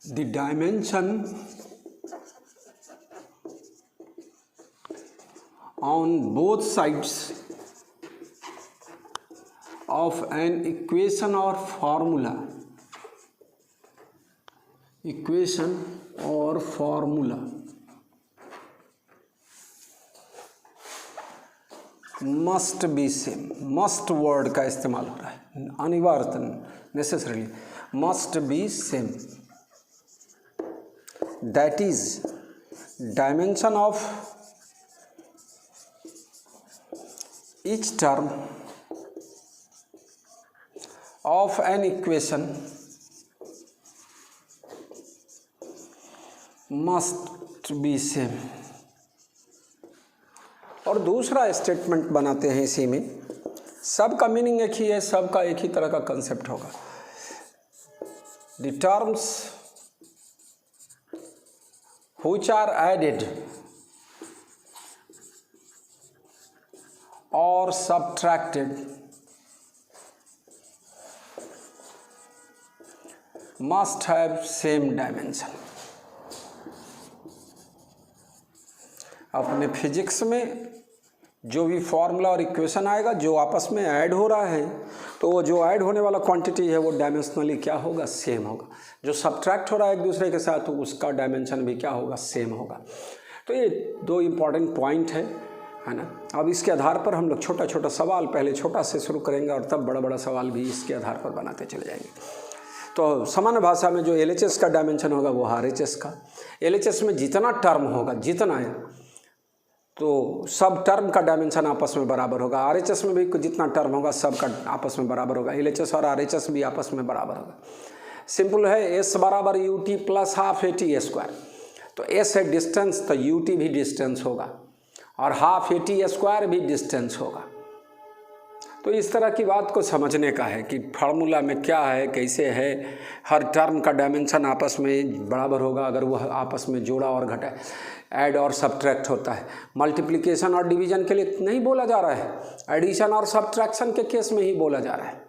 The dimension on both sides of an equation और formula must be same. Must word का इस्तेमाल हो रहा है, अनिवार्य necessarily must be same. That is dimension of each term of an equation must be same। और दूसरा स्टेटमेंट बनाते हैं इसी में, सबका मीनिंग एक ही है, सबका एक ही तरह का कंसेप्ट होगा। The terms which are added or subtracted must have same dimension। अपने फिजिक्स में जो भी फॉर्मूला और इक्वेशन आएगा, जो आपस में ऐड हो रहा है, तो वो जो ऐड होने वाला क्वांटिटी है वो डायमेंशनली क्या होगा, सेम होगा। जो सब्ट्रैक्ट हो रहा है एक दूसरे के साथ, तो उसका डायमेंशन भी क्या होगा, सेम होगा। तो ये दो इम्पॉर्टेंट पॉइंट है ना। अब इसके आधार पर हम लोग छोटा छोटा सवाल पहले छोटा से शुरू करेंगे और तब बड़ा बड़ा सवाल भी इसके आधार पर बनाते चले जाएंगे। तो सामान्य भाषा में जो LHS का डायमेंशन होगा वो RHS का। LHS में जितना टर्म होगा, जितना है, तो सब टर्म का डायमेंशन आपस में बराबर होगा। RHS में भी जितना टर्म होगा सब का आपस में बराबर होगा। LHS और RHS भी आपस में बराबर होगा। सिंपल है, S बराबर UT plus half AT square. तो S है डिस्टेंस, तो UT भी डिस्टेंस होगा और हाफ AT स्क्वायर भी डिस्टेंस होगा। तो इस तरह की बात को समझने का है कि फार्मूला में क्या है, कैसे है, हर टर्म का डायमेंशन आपस में बराबर होगा अगर वह आपस में जोड़ा और घटा, ऐड और सब्ट्रैक्ट होता है। मल्टीप्लिकेशन और डिवीजन के लिए नहीं बोला जा रहा है, एडिशन और सब्ट्रैक्शन के केस में ही बोला जा रहा है।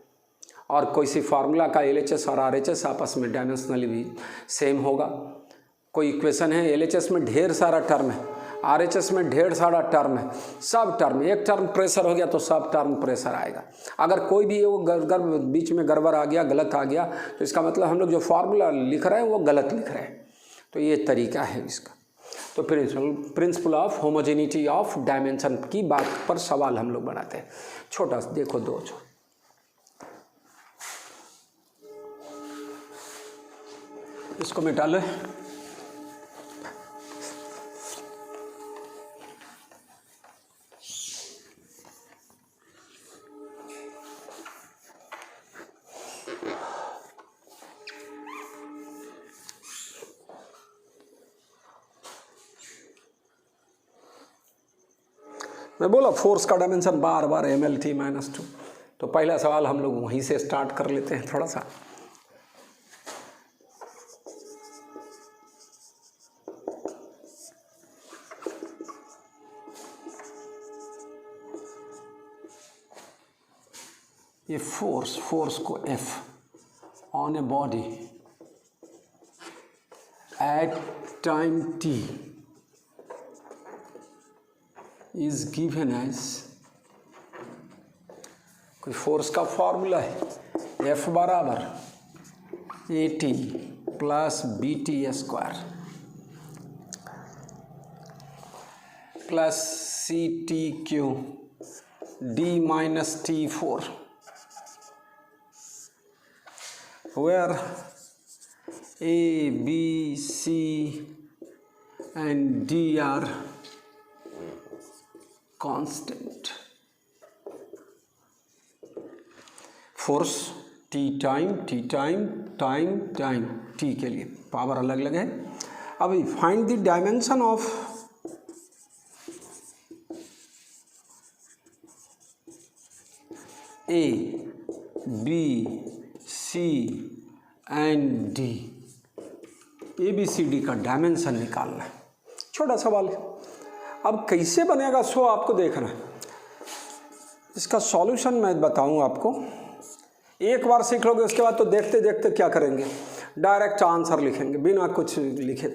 और कोई सी फार्मूला का LHS और RHS आपस में डायमेंशनली भी सेम होगा। कोई इक्वेशन है, LHS में ढेर सारा टर्म है, RHS में ढेर सारा टर्म है, सब टर्म, एक टर्म प्रेशर हो गया तो सब टर्म प्रेशर आएगा। अगर कोई भी वो बीच में गड़बड़ आ गया, गलत आ गया, तो इसका मतलब हम लोग जो फार्मूला लिख रहे हैं वो गलत लिख रहे हैं। तो ये तरीका है इसका। तो principle of homogeneity of dimension की बात पर सवाल हम लोग बनाते हैं। छोटा देखो, दो इसको मिटा लो। मैं बोला फोर्स का डायमेंशन बार बार mL/T-2। तो पहला सवाल हम लोग वहीं से स्टार्ट कर लेते हैं थोड़ा सा। ये फोर्स को F on a body at time T is given as, कोई फोर्स का फॉर्मूला है, F बराबर AT plus BT square plus CTQ D minus T4 where A, B, C and D are constant. Force T time T के लिए power अलग अलग है। अभी find the dimension of A, B, C and D। ABCD का dimension निकालना है, छोटा सवाल है। अब कैसे बनेगा सो आपको देखना है। इसका सॉल्यूशन मैं बताऊं आपको, एक बार सीख लोगे उसके बाद तो देखते देखते क्या करेंगे, डायरेक्ट आंसर लिखेंगे बिना कुछ लिखे।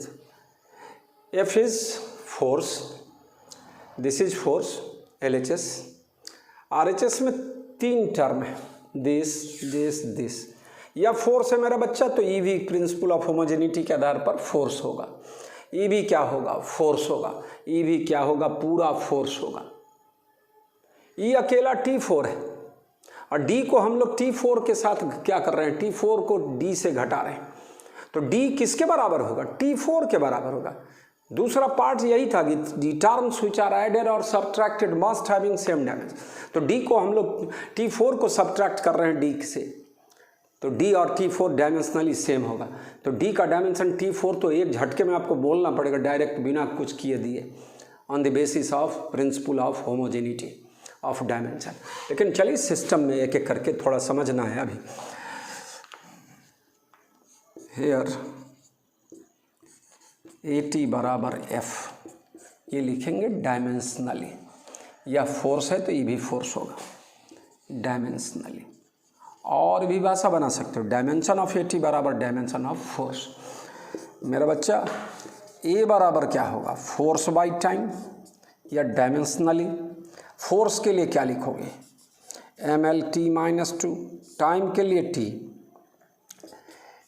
F is force, this is force LHS। RHS में 3 टर्म है, दिस। या फोर्स है मेरा बच्चा तो EV प्रिंसिपल ऑफ होमोजेनिटी के आधार पर फोर्स होगा। EV क्या होगा? फोर्स होगा। EV क्या होगा? पूरा फोर्स होगा। E अकेला T4 है और D को हम लोग T4 के साथ क्या कर रहे हैं? T4 को D से घटा रहे हैं। तो D किसके बराबर होगा? T4 के बराबर होगा। दूसरा पार्ट यही था कि the terms which are added और subtracted must having same dimension. तो D को हम लोग T4 को सब्ट्रैक्ट कर रहे हैं D से, तो D और T4 डायमेंशनली सेम होगा। तो D का डायमेंशन T4 तो एक झटके में आपको बोलना पड़ेगा डायरेक्ट बिना कुछ किए दिए, on the basis of principal of homogeneity of dimension. लेकिन चलिए सिस्टम में एक एक करके थोड़ा समझना है। अभी हेयर AT बराबर F ये लिखेंगे डायमेंशनली, या फोर्स है तो ये भी फोर्स होगा डायमेंशनली। और भी भाषा बना सकते हो, डायमेंशन ऑफ AT बराबर डायमेंशन ऑफ फोर्स। मेरा बच्चा A बराबर क्या होगा? फोर्स बाई टाइम या डायमेंशनली। फोर्स के लिए क्या लिखोगे? mLT-2, टाइम के लिए T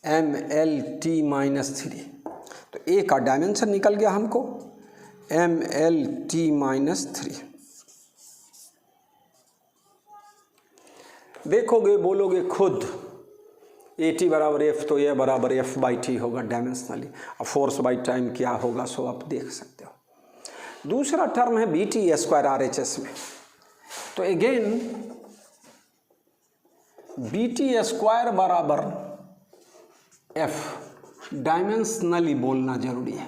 mLT-3। तो A का डायमेंशन निकल गया हमको mLT-3। देखोगे बोलोगे खुद AT बराबर F तो ये बराबर F बाई T होगा डायमेंशनली। अब फोर्स बाई टाइम क्या होगा सो आप देख सकते हो। दूसरा टर्म है BT² RHS में। तो अगेन BT² बराबर F डायमेंशनली बोलना जरूरी है,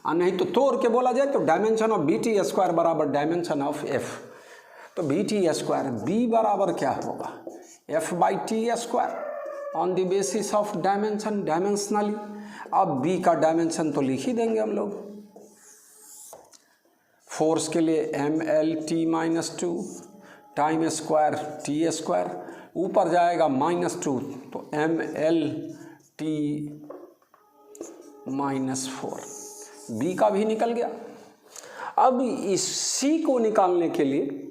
और नहीं तो तोड़ के बोला जाए तो डायमेंशन ऑफ BT² बराबर डायमेंशन ऑफ F। तो BT² B बराबर क्या होगा? F by T² on the basis of dimension dimensionally. अब B का डायमेंशन तो लिख ही देंगे हम लोग। फोर्स के लिए mLT-2, टाइम स्क्वायर T², ऊपर जाएगा -2 तो mLT-4। B का भी निकल गया। अब इस C को निकालने के लिए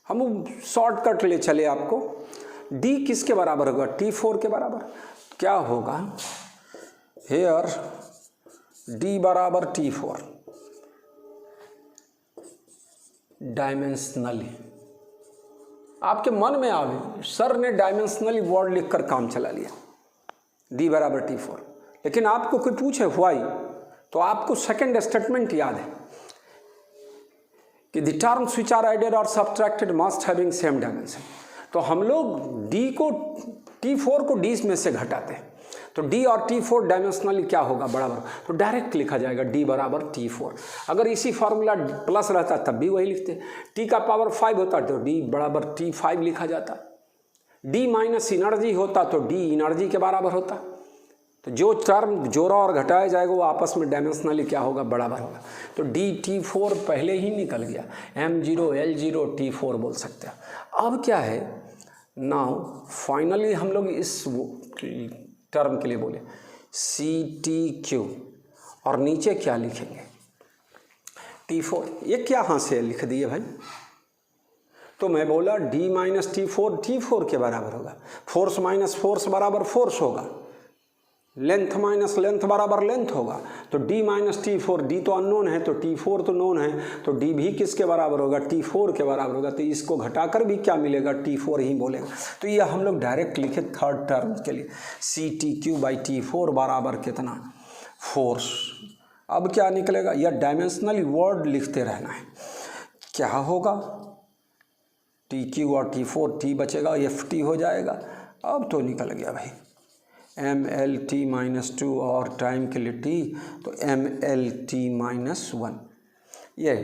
हम शॉर्टकट ले चले आपको। D किसके बराबर होगा? T4 के बराबर। क्या होगा? हेयर D बराबर T4 डायमेंशनली। आपके मन में आ गई, सर ने डायमेंशनली वर्ड लिखकर काम चला लिया, D बराबर T4। लेकिन आपको कोई पूछे व्हाई तो आपको सेकंड स्टेटमेंट याद है कि the terms which are added और subtracted must having same dimension. तो हम लोग T4 को D में से घटाते हैं, तो D और T4 डायमेंशनली क्या होगा? बराबर। तो डायरेक्ट लिखा जाएगा D बराबर T4। अगर इसी फार्मूला प्लस रहता तब भी वही लिखते। T का पावर 5 होता तो D बराबर T5 लिखा जाता। D माइनस इनर्जी होता तो D इनर्जी के बराबर होता। तो जो टर्म जोड़ा और घटाया जाएगा वो आपस में डायमेंशनली क्या होगा? बराबर होगा। तो D T4 पहले ही निकल गया, M0 L0 T4 बोल सकते हैं। अब क्या है? नाउ फाइनली हम लोग इस टर्म के लिए बोले CTQ और नीचे क्या लिखेंगे? T4। ये क्या हाँ से लिख दिए भाई? तो मैं बोला D माइनस T4 T4 के बराबर होगा। फोर्स माइनस फोर्स बराबर फोर्स होगा। लेंथ माइनस लेंथ बराबर लेंथ होगा, तो d माइनस T4, d तो अननोन है तो T4 तो नोन है, तो d भी किसके बराबर होगा, T4 के बराबर होगा। तो इसको घटाकर भी क्या मिलेगा, T4 ही बोलेगा। तो ये हम लोग डायरेक्ट लिखे थर्ड टर्म के लिए, CT3/T4 बराबर कितना, 4। अब क्या निकलेगा, यह डायमेंशनली वर्ड लिखते रहना है। क्या होगा, TQ और T4, T बचेगा, FT हो जाएगा। अब तो निकल गया भाई, MLT-2 और टाइम के लिए T, तो MLT-1 ये।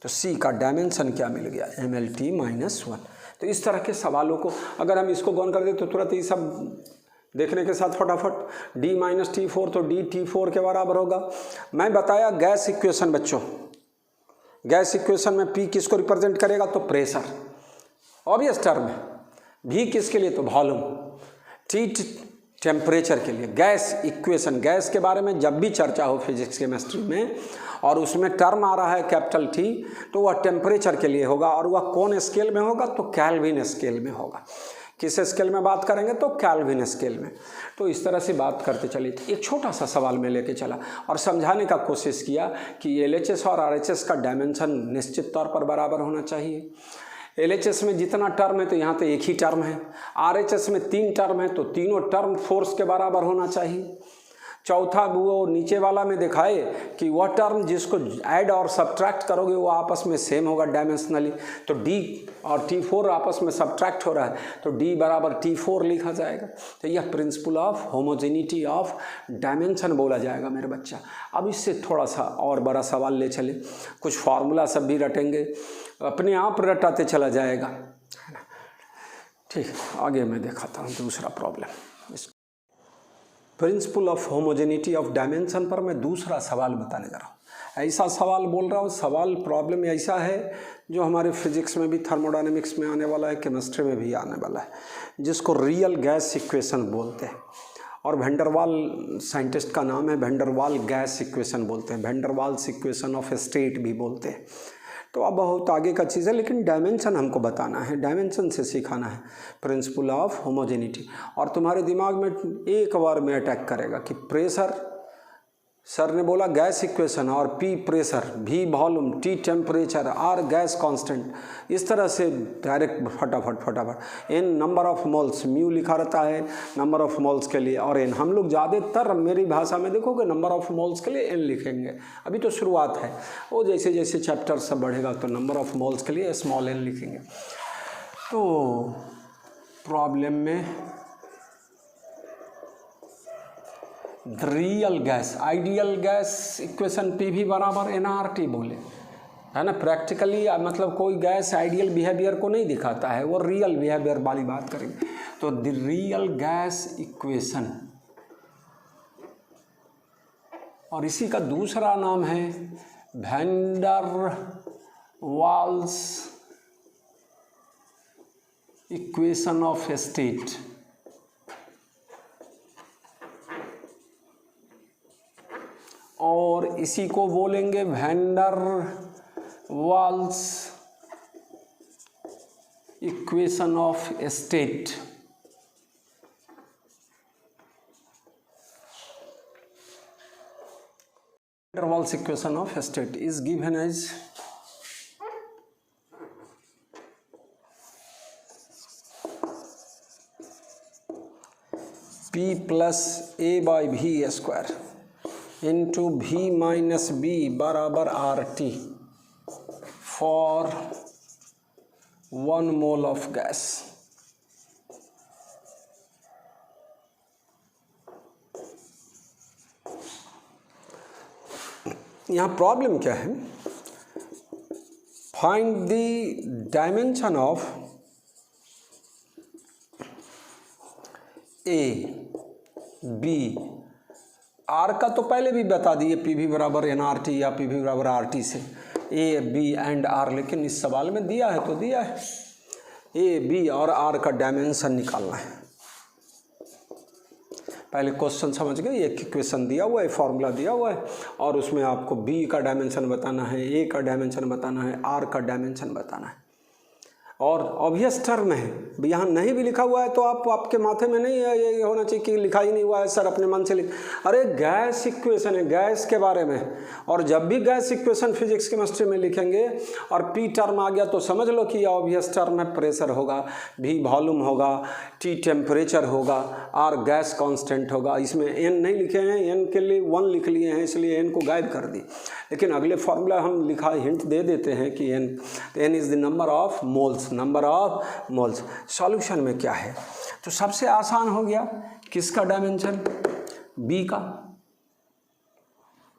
तो C का डायमेंशन क्या मिल गया, MLT-1। तो इस तरह के सवालों को अगर हम इसको गौर कर दे तो तुरंत ये सब देखने के साथ फटाफट D माइनस T4, तो D T4 के बराबर होगा। मैं बताया गैस इक्वेशन बच्चों, गैस इक्वेशन में P किसको रिप्रेजेंट करेगा, तो प्रेशर, ऑब्वियस टर्म है। V किसके लिए, तो वॉल्यूम। T टेम्परेचर के लिए। गैस इक्वेशन, गैस के बारे में जब भी चर्चा हो फिजिक्स केमिस्ट्री में और उसमें टर्म आ रहा है कैपिटल T, तो वह टेम्परेचर के लिए होगा, और वह कौन स्केल में होगा, तो केल्विन स्केल में होगा। किस स्केल में बात करेंगे, तो केल्विन स्केल में। तो इस तरह से बात करते चलिए। एक छोटा सा सवाल में लेके चला और समझाने का कोशिश किया कि LHS और RHS का डायमेंशन निश्चित तौर पर बराबर होना चाहिए। LHS में जितना टर्म है तो यहाँ तो एक ही टर्म है, RHS में 3 टर्म है तो तीनों टर्म फोर्स के बराबर होना चाहिए। चौथा वो नीचे वाला में दिखाए कि वह टर्म जिसको ऐड और सब्ट्रैक्ट करोगे वो आपस में सेम होगा डायमेंशनली। तो D और T4 आपस में सब्ट्रैक्ट हो रहा है तो D बराबर T4 लिखा जाएगा। तो यह principal of homogeneity of dimension बोला जाएगा मेरे बच्चा। अब इससे थोड़ा सा और बड़ा सवाल ले चले, कुछ फार्मूला सब भी रटेंगे, अपने आप रटाते चला जाएगा, है ना। ठीक, आगे मैं दिखाता हूँ दूसरा problem. Principal of homogeneity of dimension पर मैं दूसरा सवाल बताने जा रहा हूँ। ऐसा सवाल बोल रहा हूँ, सवाल प्रॉब्लम ऐसा है जो हमारे फिजिक्स में भी, थर्मोडायनेमिक्स में आने वाला है, केमिस्ट्री में भी आने वाला है, जिसको रियल गैस इक्वेशन बोलते हैं। और वेंडरवाल साइंटिस्ट का नाम है, वेंडरवाल गैस इक्वेशन बोलते हैं, वेंडरवाल्स इक्वेशन ऑफ स्टेट भी बोलते हैं। तो अब बहुत आगे का चीज़ है, लेकिन डायमेंशन हमको बताना है, डायमेंशन से सिखाना है प्रिंसिपल ऑफ होमोजेनिटी। और तुम्हारे दिमाग में एक बार में अटैक करेगा कि प्रेशर, सर ने बोला गैस इक्वेशन, और P pressure, V volume, T temperature, R gas constant, इस तरह से डायरेक्ट फटाफट N number of moles, mu लिखा रहता है नंबर ऑफ मोल्स के लिए, और N हम लोग ज़्यादातर मेरी भाषा में देखोगे नंबर ऑफ मोल्स के लिए N लिखेंगे। अभी तो शुरुआत है, वो जैसे जैसे चैप्टर सब बढ़ेगा तो नंबर ऑफ मोल्स के लिए स्मॉल n लिखेंगे। तो प्रॉब्लम में real gas, ideal gas equation PV बराबर nRT बोले, है ना। प्रैक्टिकली मतलब कोई गैस आइडियल बिहेवियर को नहीं दिखाता है, वो रियल बिहेवियर वाली बात करेंगे। तो द रियल गैस इक्वेशन, और इसी का दूसरा नाम है van Waals equation of state. और इसी को बोलेंगे van Waals equation of state. Van Waals equation of state is given as P plus A/V² into V minus B बराबर RT for 1 mole of gas. यहाँ प्रॉब्लम क्या है, find the dimension of A, B, R का तो पहले भी बता दिए, PV बराबर nRT या PV बराबर RT से A, B एंड R, लेकिन इस सवाल में दिया है तो दिया है, A, B और R का डायमेंशन निकालना है। पहले क्वेश्चन समझ गए, एक इक्वेशन दिया हुआ है, फॉर्मूला दिया हुआ है, और उसमें आपको B का डायमेंशन बताना है, A का डायमेंशन बताना है, R का डायमेंशन बताना है। और ऑब्वियस टर्म है यहाँ नहीं भी लिखा हुआ है तो आपके माथे में नहीं है ये होना चाहिए कि लिखा ही नहीं हुआ है सर, अपने मन से लिख। अरे गैस इक्वेशन है, गैस के बारे में, और जब भी गैस इक्वेशन फिजिक्स केमिस्ट्री में लिखेंगे और पी टर्म आ गया तो समझ लो कि ऑब्वियस टर्म है, प्रेशर होगा, भी वॉल्यूम होगा, टी टेम्परेचर होगा, और गैस कांस्टेंट होगा। इसमें एन नहीं लिखे हैं, एन के लिए 1 लिख लिए हैं, इसलिए एन को गायब कर दी। लेकिन अगले फॉर्मूला हम लिखा हिंट दे देते हैं कि N is the number of moles, number of moles. Solution में क्या है, तो सबसे आसान हो गया किसका डायमेंशन, बी का।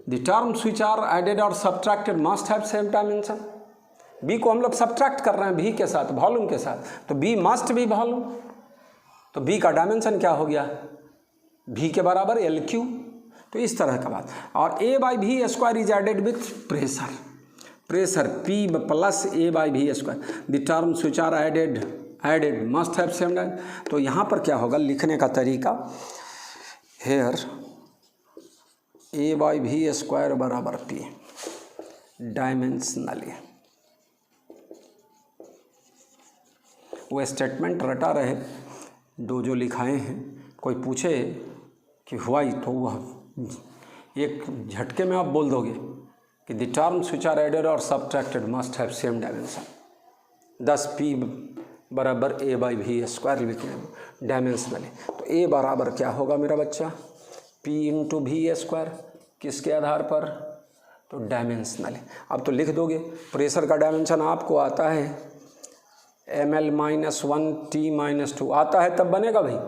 The terms which are added और subtracted must have same dimension. B को हम लोग सब्ट्रैक्ट कर रहे हैं भी के साथ, वॉल्यूम के साथ, तो बी मस्ट बी वॉल्यूम, तो बी का डायमेंशन क्या हो गया, भी के बराबर एल क्यू। तो इस तरह का बात। और ए बाई भी square is added with pressure, pressure P plus A by भी square. The terms which are added must have same dimension. तो यहाँ पर क्या होगा लिखने का तरीका, हेयर ए बाई भी स्क्वायर बराबर पी डायमेंशनली। वो स्टेटमेंट रटा रहे जो लिखाए हैं, कोई पूछे कि हुआ ही तो वह एक झटके में आप बोल दोगे कि the terms which are added और subtracted must have same dimension. 10 P बराबर ए बाई भी स्क्वायर लिखे डायमेंशनली। तो ए बराबर क्या होगा मेरा बच्चा, पी इंटू भी स्क्वायर, किसके आधार पर, तो डायमेंशनली। अब तो लिख दोगे, प्रेशर का डायमेंशन आपको आता है ml-1 T-2 आता है तब बनेगा भाई,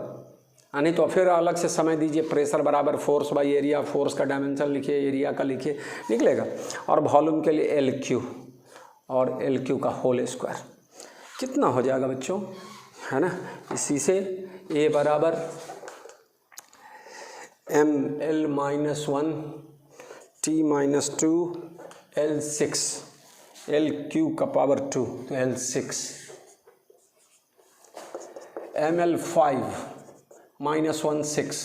नहीं तो फिर अलग से समय दीजिए। प्रेशर बराबर फोर्स बाई एरिया, फोर्स का डायमेंशन लिखिए, एरिया का लिखिए, निकलेगा। और वॉल्यूम के लिए एल क्यू, और एल क्यू का होल स्क्वायर कितना हो जाएगा बच्चों, है ना। इसी से ए बराबर ml-1 T-2 L6, L Q का पावर 2 तो L6, ml-5 -1 6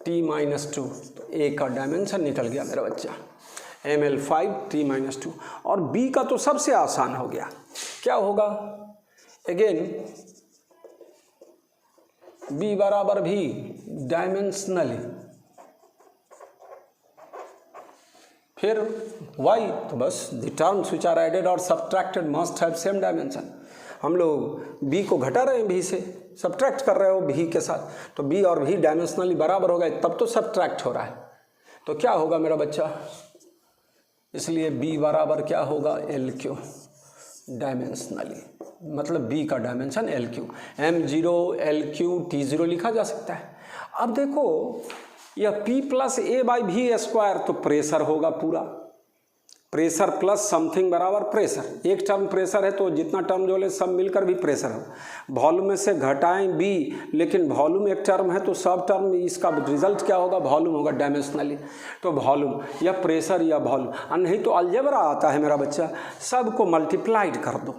T-2, तो ए का डायमेंशन निकल गया मेरा बच्चा, ml-5 T-2। और बी का तो सबसे आसान हो गया, क्या होगा, अगेन बी बराबर भी डायमेंशनली, फिर वाई तो बस the terms which are added और subtracted must have same dimension. हम लोग बी को घटा रहे हैं, भी से सब्ट्रैक्ट कर रहे हो भी के साथ, तो बी और भी डायमेंशनली बराबर हो गए, तब तो सब्ट्रैक्ट हो रहा है। तो क्या होगा मेरा बच्चा, इसलिए बी बराबर क्या होगा, एल क्यू डायमेंशनली, मतलब बी का dimension L Q. m0 L Q T0 लिखा जा सकता है। अब देखो यह P प्लस ए बाई भी स्क्वायर, तो प्रेशर होगा पूरा, प्रेशर प्लस समथिंग बराबर प्रेशर। एक टर्म प्रेशर है तो जितना टर्म जो ले सब मिलकर भी प्रेशर हो। वॉल्यूम में से घटाएं बी, लेकिन वॉल्यूम एक टर्म है तो सब टर्म इसका रिजल्ट क्या होगा, वॉल्यूम होगा डायमेंशनली। तो वॉल्यूम या प्रेशर या वॉल्यूम, नहीं तो अलजेब्रा आता है मेरा बच्चा, सबको मल्टीप्लाइड कर दो।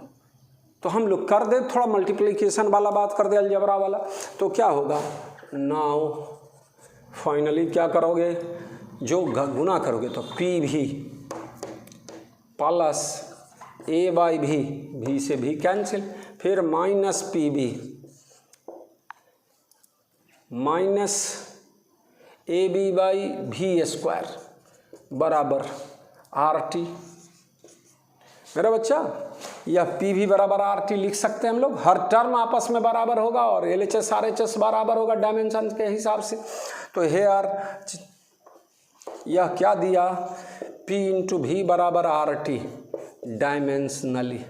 तो हम लोग कर दे थोड़ा मल्टीप्लिकेशन वाला बात कर दे, अलजेब्रा वाला, तो क्या होगा, नाउ फाइनली क्या करोगे, जो गुना करोगे तो पी भी प्लस ए बाई भी से भी कैंसिल, फिर minus P B minus A B by भी स्क्वायर बराबर आर टी। मेरा बच्चा यह पी भी बराबर आर टी लिख सकते हैं हम लोग, हर टर्म आपस में बराबर होगा और L H S R H S बराबर होगा डायमेंशन के हिसाब से। तो हेयर यह क्या दिया, P इंटू भी बराबर आर टी डायमेंशनली।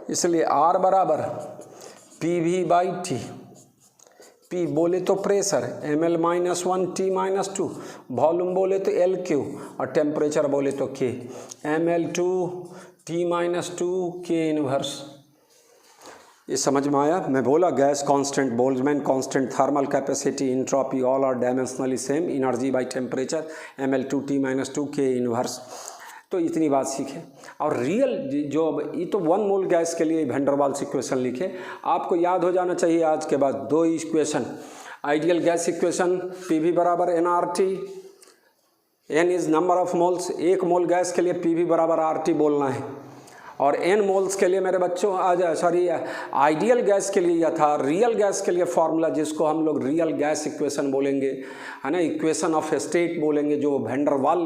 इसलिए R बराबर पी भी बाई टी, पी बोले तो प्रेशर, ml-1 T-2, वॉल्यूम बोले तो एल क्यू, और टेम्परेचर बोले तो के, ml2 T-2 के इनवर्स। ये समझ में आया, मैं बोला gas constant, Boltzmann constant, thermal capacity, entropy all are dimensionally same, energy by temperature, ml2 T-2 के इनवर्स। तो इतनी बात सीखे। और रियल जो अब ये तो 1 मोल गैस के लिए वैन डर वाल्स इक्वेशन लिखे, आपको याद हो जाना चाहिए आज के बाद 2 equation. Ideal gas equation PV बराबर NRT, N is number of moles, एक मोल गैस के लिए PV बराबर RT बोलना है, और N मोल्स के लिए मेरे बच्चों आइडियल गैस के लिए यह था। रियल गैस के लिए फॉर्मूला जिसको हम लोग रियल गैस इक्वेशन बोलेंगे, है ना, इक्वेशन ऑफ स्टेट बोलेंगे, जो वैन डर वाल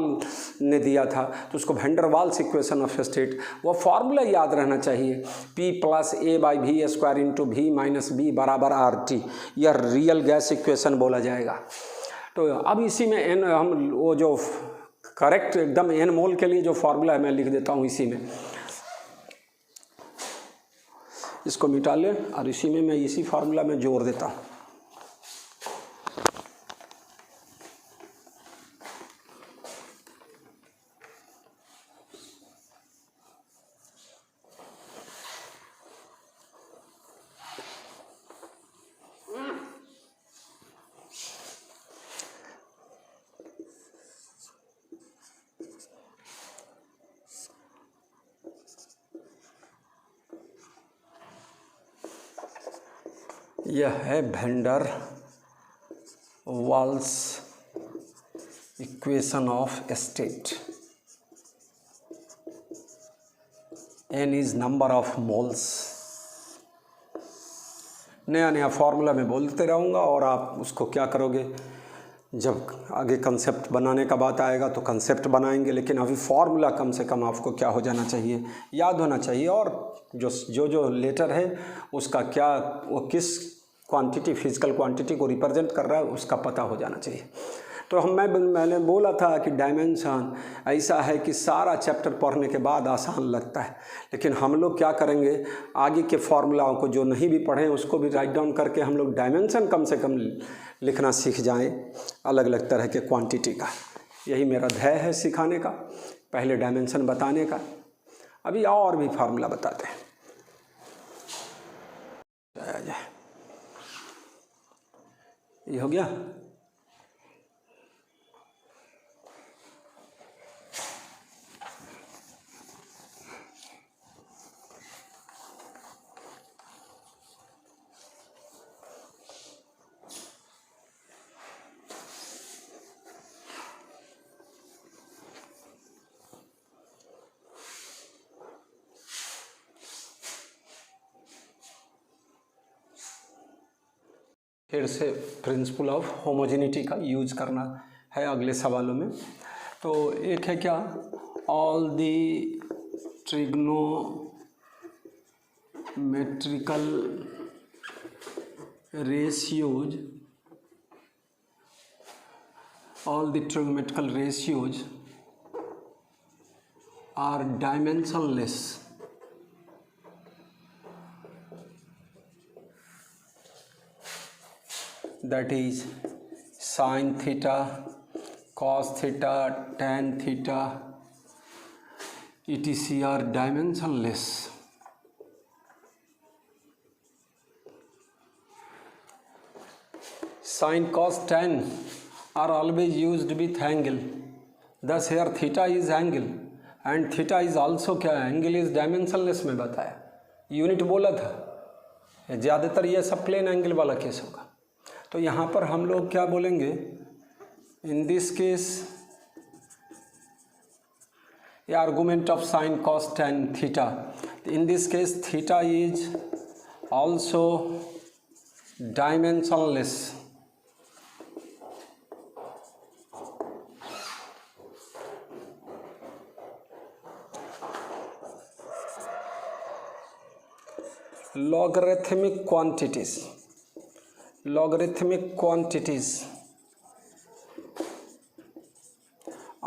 ने दिया था, तो उसको van der Waals equation of state, वो फार्मूला याद रहना चाहिए, P + A/V² × V - B बराबर RT, यह रियल गैस इक्वेशन बोला जाएगा। तो अब इसी में N हम वो जो करेक्ट एकदम N मोल के लिए जो फार्मूला है मैं लिख देता हूँ इसी में, इसको मिटा लें और इसी में मैं इसी फार्मूला में जोड़ देता हूँ। यह है van der Waals equation of state. N is number of moles. नया नया फॉर्मूला मैं बोलते रहूँगा और आप उसको क्या करोगे, जब आगे कंसेप्ट बनाने का बात आएगा तो कंसेप्ट बनाएंगे, लेकिन अभी फॉर्मूला कम से कम आपको क्या हो जाना चाहिए, याद होना चाहिए, और जो लेटर है उसका क्या, वो किस क्वांटिटी, फिजिकल क्वांटिटी को रिप्रेजेंट कर रहा है उसका पता हो जाना चाहिए। तो मैंने बोला था कि डायमेंशन ऐसा है कि सारा चैप्टर पढ़ने के बाद आसान लगता है, लेकिन हम लोग क्या करेंगे, आगे के फॉर्मूलाओं को जो नहीं भी पढ़ें उसको भी राइट डाउन करके हम लोग डायमेंशन कम से कम लिखना सीख जाएं, अलग अलग तरह के क्वांटिटी का। यही मेरा ध्येय है सिखाने का, पहले डायमेंशन बताने का, अभी और भी फार्मूला बताते हैं। ये हो गया। फिर से प्रिंसिपल ऑफ होमोजेनिटी का यूज करना है अगले सवालों में। तो एक है क्या, all the trigonometrical ratios, all the trigonometrical ratios are dimensionless. That is sin theta, cos theta, tan theta, etc. are dimensionless. Sin, cos, tan are always used with angle. Thus here theta is angle and theta is also क्या, angle is dimensionless में बताया, unit बोला था, ज़्यादातर ये सब plane angle वाला case होगा। तो यहाँ पर हम लोग क्या बोलेंगे, इन दिस केस ये argument of sine cos tan theta, in this case theta is also dimensionless. logarithmic quantities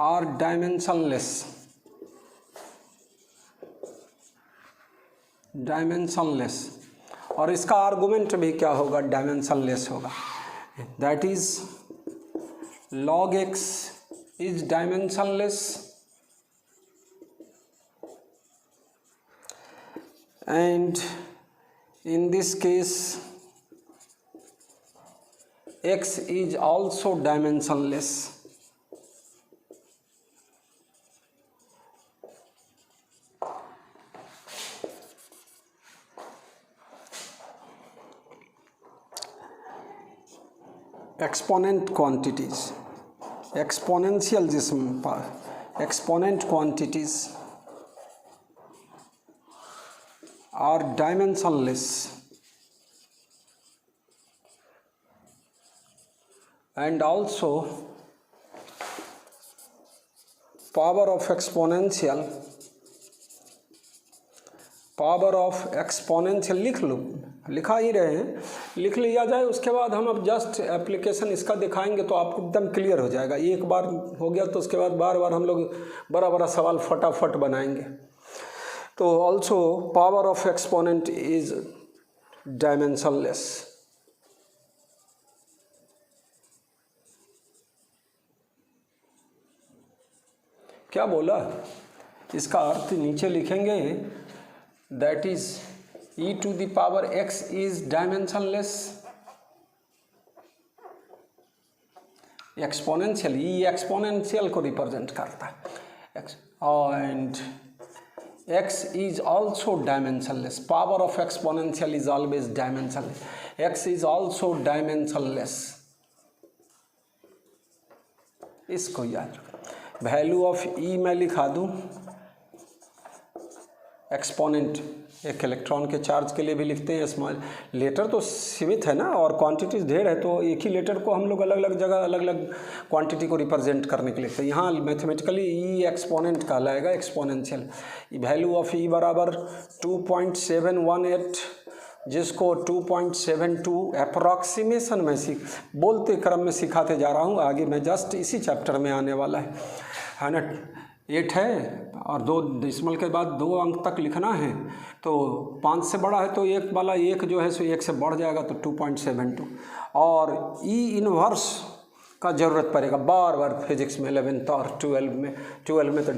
are dimensionless. और इसका आर्गुमेंट भी क्या होगा, डायमेंशनलेस होगा। That is log x is dimensionless and in this case x is also dimensionless. Exponent quantities, exponential जिस्म पर exponent quantities are dimensionless and also power of exponential लिख लो, लिखा ही रहे हैं, लिख लिया जाए। उसके बाद हम अब जस्ट एप्लीकेशन इसका दिखाएंगे तो आपको एकदम क्लियर हो जाएगा। एक बार हो गया तो उसके बाद बार बार हम लोग बड़ा बड़ा सवाल फटाफट बनाएंगे। तो also power of exponent is dimensionless. क्या बोला, इसका अर्थ नीचे लिखेंगे, that is e to the power x is dimensionless. Exponential, E exponential को रिप्रेजेंट करता है and x is also dimensionless. Power of exponential is always dimensionless, x is also dimensionless. इसको याद रखो। वैल्यू ऑफ ई मैं लिखा दूँ, एक्सपोनेंट एक इलेक्ट्रॉन के चार्ज के लिए भी लिखते हैं। स्मॉल लेटर तो सीमित है ना, और क्वांटिटीज ढेर है, तो एक ही लेटर को हम लोग अलग अलग जगह अलग अलग क्वांटिटी को रिप्रेजेंट करने के लिए लिखते हैं। यहाँ मैथमेटिकली ई एक्सपोनेंट कहलाएगा, एक्सपोनेंशियल। वैल्यू ऑफ ई बराबर 2.718, जिसको 2.72 अप्रॉक्सीमेशन में बोलते क्रम में सिखाते जा रहा हूँ। आगे मैं जस्ट इसी चैप्टर में आने वाला है ना। 8 है और 2 डेसिमल के बाद 2 अंक तक लिखना है, तो 5 से बड़ा है तो एक वाला एक जो है सो 1 से बढ़ जाएगा तो 2.72। और ई इनवर्स का ज़रूरत पड़ेगा बार बार फिजिक्स में 11th और 12 में तो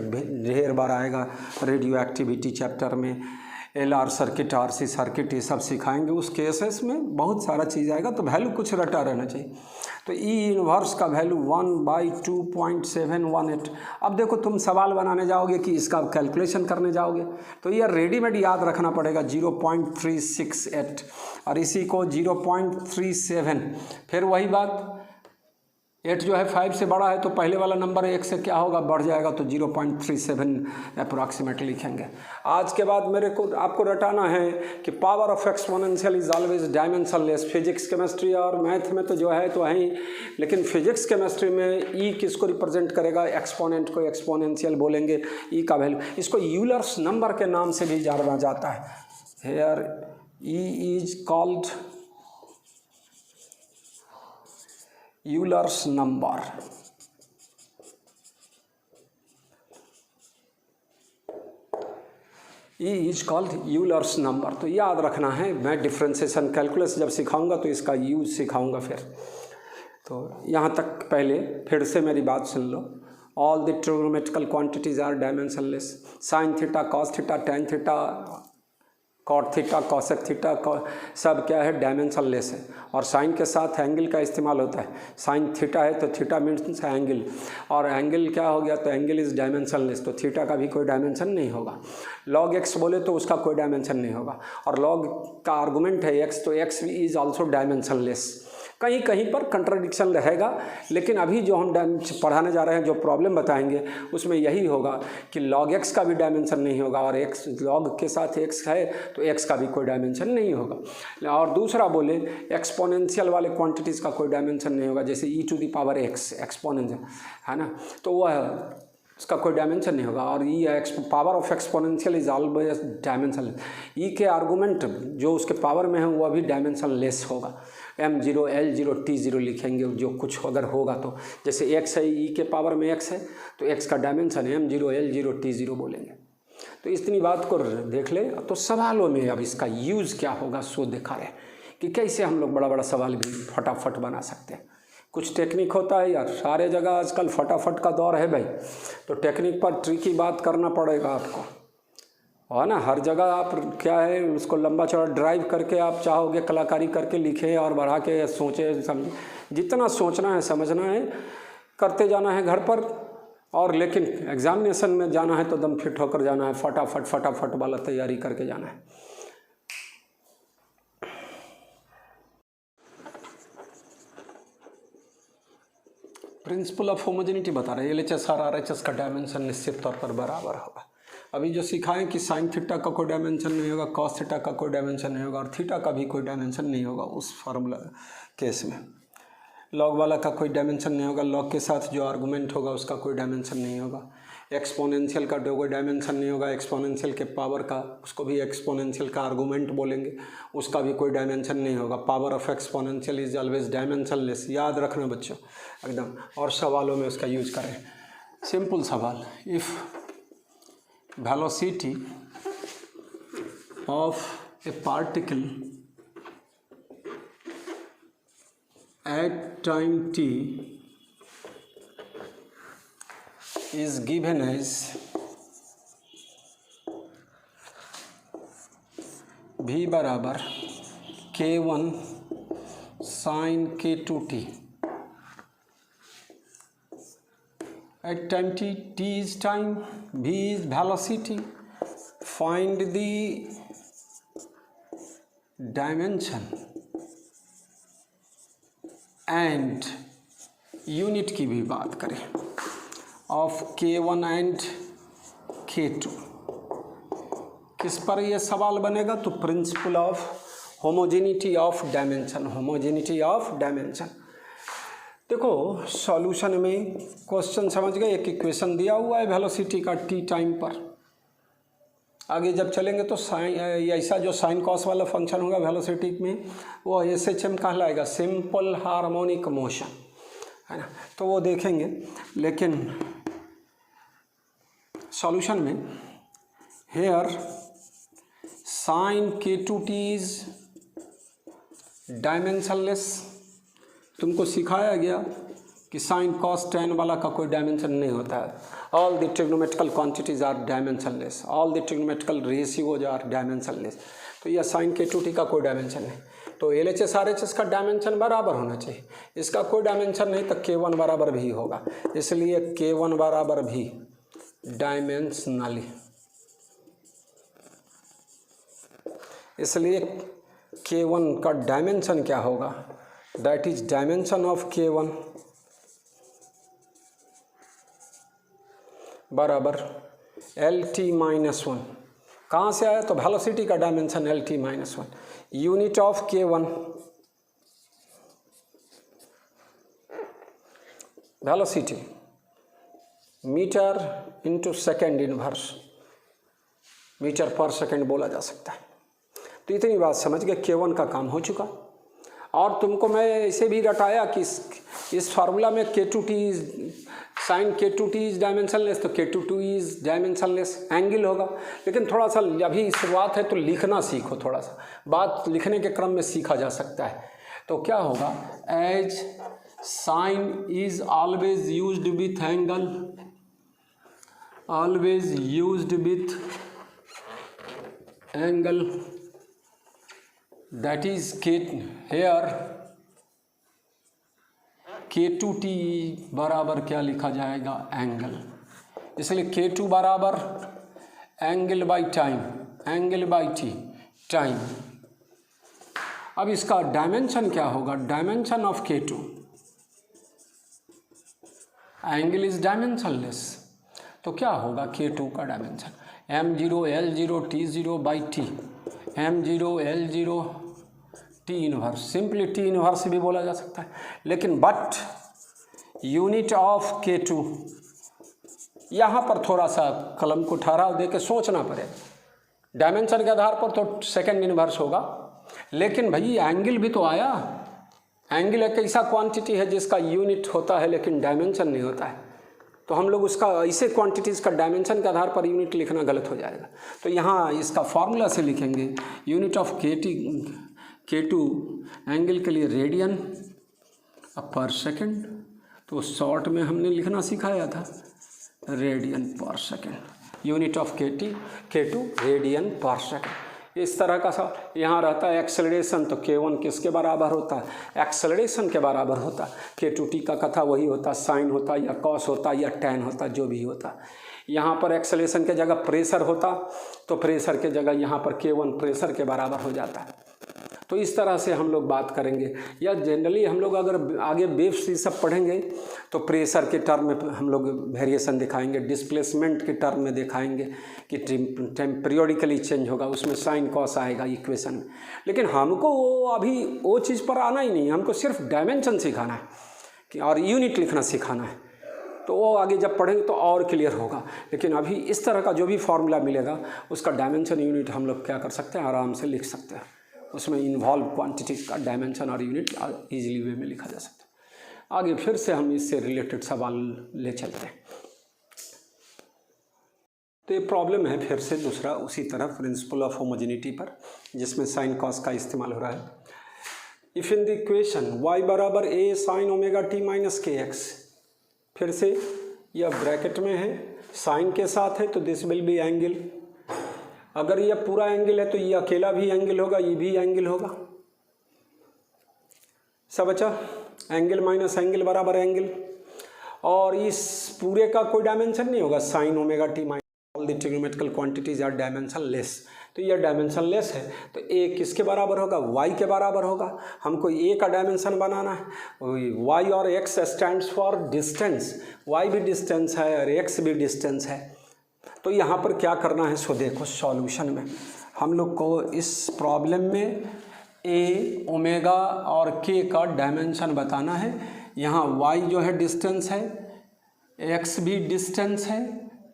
ढेर बार आएगा। रेडियो एक्टिविटी चैप्टर में LR सर्किट, RC सर्किट, ये सब सिखाएंगे। उस केसेस में बहुत सारा चीज़ आएगा, तो वैल्यू कुछ रटा रहना चाहिए। तो ई इनवर्स का वैल्यू 1/2.718। अब देखो तुम सवाल बनाने जाओगे कि इसका कैलकुलेशन करने जाओगे तो ये रेडीमेड याद रखना पड़ेगा 0.368, और इसी को 0.37। फिर वही बात, 8 जो है 5 से बड़ा है तो पहले वाला नंबर 1 से क्या होगा, बढ़ जाएगा, तो 0.37 अप्रॉक्सीमेट लिखेंगे। आज के बाद मेरे को आपको रटाना है कि power of exponential is always dimensionless. Physics chemistry और मैथ में तो जो है तो है ही, लेकिन फिजिक्स केमिस्ट्री में ई किसको रिप्रेजेंट करेगा, एक्सपोनेंट को एक्सपोनेंशियल बोलेंगे। ई का वैल्यू, इसको यूलर्स नंबर के नाम से भी जाना जाता है। Here E is called Euler's number. E is called Euler's number. तो याद रखना है, मैं डिफ्रेंसिएशन कैलकुलस जब सिखाऊंगा तो इसका यूज सिखाऊंगा। फिर तो यहाँ तक पहले फिर से मेरी बात सुन लो। All the trigonometrical quantities are dimensionless. Sine theta, cos theta, tan theta, cot theta, cosec theta, सब क्या है, डायमेंशनलेस है। और साइन के साथ एंगल का इस्तेमाल होता है। साइन थीटा है तो थीटा मीन्स एंगल, और एंगल क्या हो गया तो एंगल इज डायमेंशनलेस, तो थीटा का भी कोई डायमेंशन नहीं होगा। लॉग एक्स बोले तो उसका कोई डायमेंशन नहीं होगा, और लॉग का आर्गूमेंट है एक्स, तो एक्स इज ऑल्सो डायमेंशनलेस। कहीं कहीं पर कंट्राडिक्शन रहेगा, लेकिन अभी जो हम पढ़ाने जा रहे हैं, जो प्रॉब्लम बताएंगे उसमें यही होगा कि लॉग एक्स का भी डायमेंशन नहीं होगा, और एक्स लॉग के साथ एक्स है तो एक्स का भी कोई डायमेंशन नहीं होगा। और दूसरा बोले एक्सपोनेंशियल वाले क्वांटिटीज़ का कोई डायमेंशन नहीं होगा, जैसे E to the power X exponential है ना, तो वह उसका कोई डायमेंशन नहीं होगा। और E power of exponential is always dimension. E के आर्गूमेंट जो उसके पावर में है वह भी डायमेंशन लेस होगा। M0 L0 T0 लिखेंगे जो कुछ अगर होगा तो, जैसे x है, ई के पावर में x है तो x का डायमेंशन M0 L0 T0 बोलेंगे। तो इतनी बात को देख ले। तो सवालों में अब इसका यूज़ क्या होगा सो दिखा रहे कि कैसे हम लोग बड़ा बड़ा सवाल भी फटाफट बना सकते हैं। कुछ टेक्निक होता है यार, सारे जगह आजकल फटाफट का दौर है भाई, तो टेक्निक पर ट्रिकी बात करना पड़ेगा आपको, है ना। हर जगह आप क्या है उसको लंबा चौड़ा ड्राइव करके आप चाहोगे कलाकारी करके लिखे और बढ़ा के सोचे समझे। जितना सोचना है समझना है करते जाना है घर पर, और लेकिन एग्जामिनेशन में जाना है तो दम फिट होकर जाना है, फटाफट वाला तैयारी करके जाना है। प्रिंसिपल ऑफ होमोजेनिटी बता रहे हैं, LHS और RHS का डायमेंशन निश्चित तौर पर बराबर होगा। अभी जो सिखाएं कि साइन थीटा का कोई डायमेंशन नहीं होगा, कॉस थीटा का कोई डायमेंशन नहीं होगा और थीटा का भी कोई डायमेंशन नहीं होगा उस फार्मूला केस में। लॉग वाला का कोई डायमेंशन नहीं होगा, लॉग के साथ जो आर्गूमेंट होगा उसका कोई डायमेंशन नहीं होगा। एक्सपोनेंशियल का कोई डायमेंशन नहीं होगा, एक्सपोनेंशियल के पावर का, उसको भी एक्सपोनेंशियल का आर्गूमेंट बोलेंगे, उसका भी कोई डायमेंशन नहीं होगा। Power of exponential is always dimensionless, याद रखना बच्चों एकदम। और सवालों में उसका यूज करें। सिंपल सवाल, if velocity of A particle at time t is given as v बराबर k1 sin k2t at time t, t is time, v is velocity, find the dimension and unit की भी बात करें of K1 and K2, किस पर यह सवाल बनेगा? तो principle of homogeneity of dimension, homogeneity of dimension. देखो सॉल्यूशन में क्वेश्चन समझ गए, एक इक्वेशन दिया हुआ है वेलोसिटी का टी टाइम पर। आगे जब चलेंगे तो साइन, ऐसा जो साइन कॉस वाला फंक्शन होगा वेलोसिटी में वो SHM कहलाएगा, सिंपल हार्मोनिक मोशन, है ना। तो वो देखेंगे, लेकिन सॉल्यूशन में hair sign K2t is dimensionless. तुमको सिखाया गया कि साइन कॉस टेन वाला का कोई डायमेंशन नहीं होता है। All the trigonometrical quantities are dimensionless, all the trigonometrical ratios are dimensionless. तो यह साइन K2t का कोई डायमेंशन नहीं, तो LHS RHS का डायमेंशन बराबर होना चाहिए। इसका कोई डायमेंशन नहीं तो K1 बराबर भी होगा, इसलिए K1 बराबर भी डायमेंशनली, इसलिए K1 का डायमेंशन क्या होगा? That is dimension of K1 बराबर LT-1। कहाँ से आया? तो वेलोसिटी का dimension LT-1, unit of K1 velocity metre into second inverse, metre पर सेकेंड बोला जा सकता है। तो इतनी बात समझ गए, K1 का काम हो चुका। और तुमको मैं ऐसे भी रटाया कि इस फार्मूला में K2t sign K2t is dimensionless, तो K2t इज डायमेंशनलेस एंगल होगा। लेकिन थोड़ा सा अभी शुरुआत है तो लिखना सीखो, थोड़ा सा बात लिखने के क्रम में सीखा जा सकता है। तो क्या होगा? As sine is always used with angle, always used with angle, that is here K2t बराबर क्या लिखा जाएगा? एंगल। इसलिए K2 बराबर angle by time, angle by t time. अब इसका डायमेंशन क्या होगा? Dimension of K2, angle is dimensionless, तो क्या होगा K2 का dimension? M0 L0 T0 by T, M0 L0 T inverse, simply T inverse भी बोला जा सकता है। लेकिन बट यूनिट ऑफ K2, यहाँ पर थोड़ा सा कलम को ठहराव दे के सोचना पड़ेगा। डायमेंशन के आधार पर तो सेकेंड इनवर्स होगा, लेकिन भाई एंगल भी तो आया। एंगल एक ऐसा क्वांटिटी है जिसका यूनिट होता है लेकिन डायमेंशन नहीं होता है, तो हम लोग उसका ऐसे क्वांटिटीज़ का डायमेंशन के आधार पर यूनिट लिखना गलत हो जाएगा। तो यहाँ इसका फॉर्मूला से लिखेंगे यूनिट ऑफ K2 एंगल के लिए रेडियन पर सेकेंड, तो शॉर्ट में हमने लिखना सिखाया था रेडियन पर second, unit of K2 radian पर सेकेंड। इस तरह का सा यहाँ रहता है एक्सेलरेशन, तो K1 किसके बराबर होता है? एक्सेलरेशन के बराबर होता है। K2t का कथा वही होता, साइन होता या कॉस होता या टैन होता, जो भी होता। यहाँ पर एक्सेलरेशन के जगह प्रेशर होता, तो प्रेशर के जगह यहाँ पर K1 प्रेशर के बराबर हो जाता है। तो इस तरह से हम लोग बात करेंगे। या जनरली हम लोग अगर आगे वेव्स ये सब पढ़ेंगे तो प्रेशर के टर्म में हम लोग वेरिएशन दिखाएंगे, डिस्प्लेसमेंट के टर्म में दिखाएंगे कि पीरियोडिकली चेंज होगा, उसमें साइन कॉस आएगा इक्वेशन में। लेकिन हमको वो अभी वो चीज़ पर आना ही नहीं, हमको सिर्फ डायमेंशन सिखाना है कि और यूनिट लिखना सिखाना है। तो वो आगे जब पढ़ेंगे तो और क्लियर होगा। लेकिन अभी इस तरह का जो भी फार्मूला मिलेगा उसका डायमेंशन यूनिट हम लोग क्या कर सकते हैं, आराम से लिख सकते हैं। उसमें इन्वॉल्व क्वांटिटी का डायमेंशन और यूनिट ईजिली वे में लिखा जा सकता है। आगे फिर से हम इससे रिलेटेड सवाल ले चलते हैं। तो ये प्रॉब्लम है फिर से दूसरा उसी तरह प्रिंसिपल ऑफ होमोजेनिटी पर, जिसमें साइन कॉस का इस्तेमाल हो रहा है। If in the equation y बराबर a sign omega T minus K x, फिर से यह ब्रैकेट में है, साइन के साथ है तो दिस विल बी एंगल। अगर यह पूरा एंगल है तो ये अकेला भी एंगल होगा, ये भी एंगल होगा। सब अच्छा, एंगल माइनस एंगल बराबर एंगल। और इस पूरे का कोई डायमेंशन नहीं होगा, sine omega T minus all the trigonometrical quantities are dimensionless. तो यह डायमेंशन लेस है तो a किसके बराबर होगा, y के बराबर होगा। हमको a का डायमेंशन बनाना है। y और x stands for distance, y भी डिस्टेंस है और x भी डिस्टेंस है। तो यहाँ पर क्या करना है, सो देखो सॉल्यूशन में हम लोग को इस प्रॉब्लम में a, ओमेगा और k का डायमेंशन बताना है। यहाँ y जो है डिस्टेंस है, x भी डिस्टेंस है,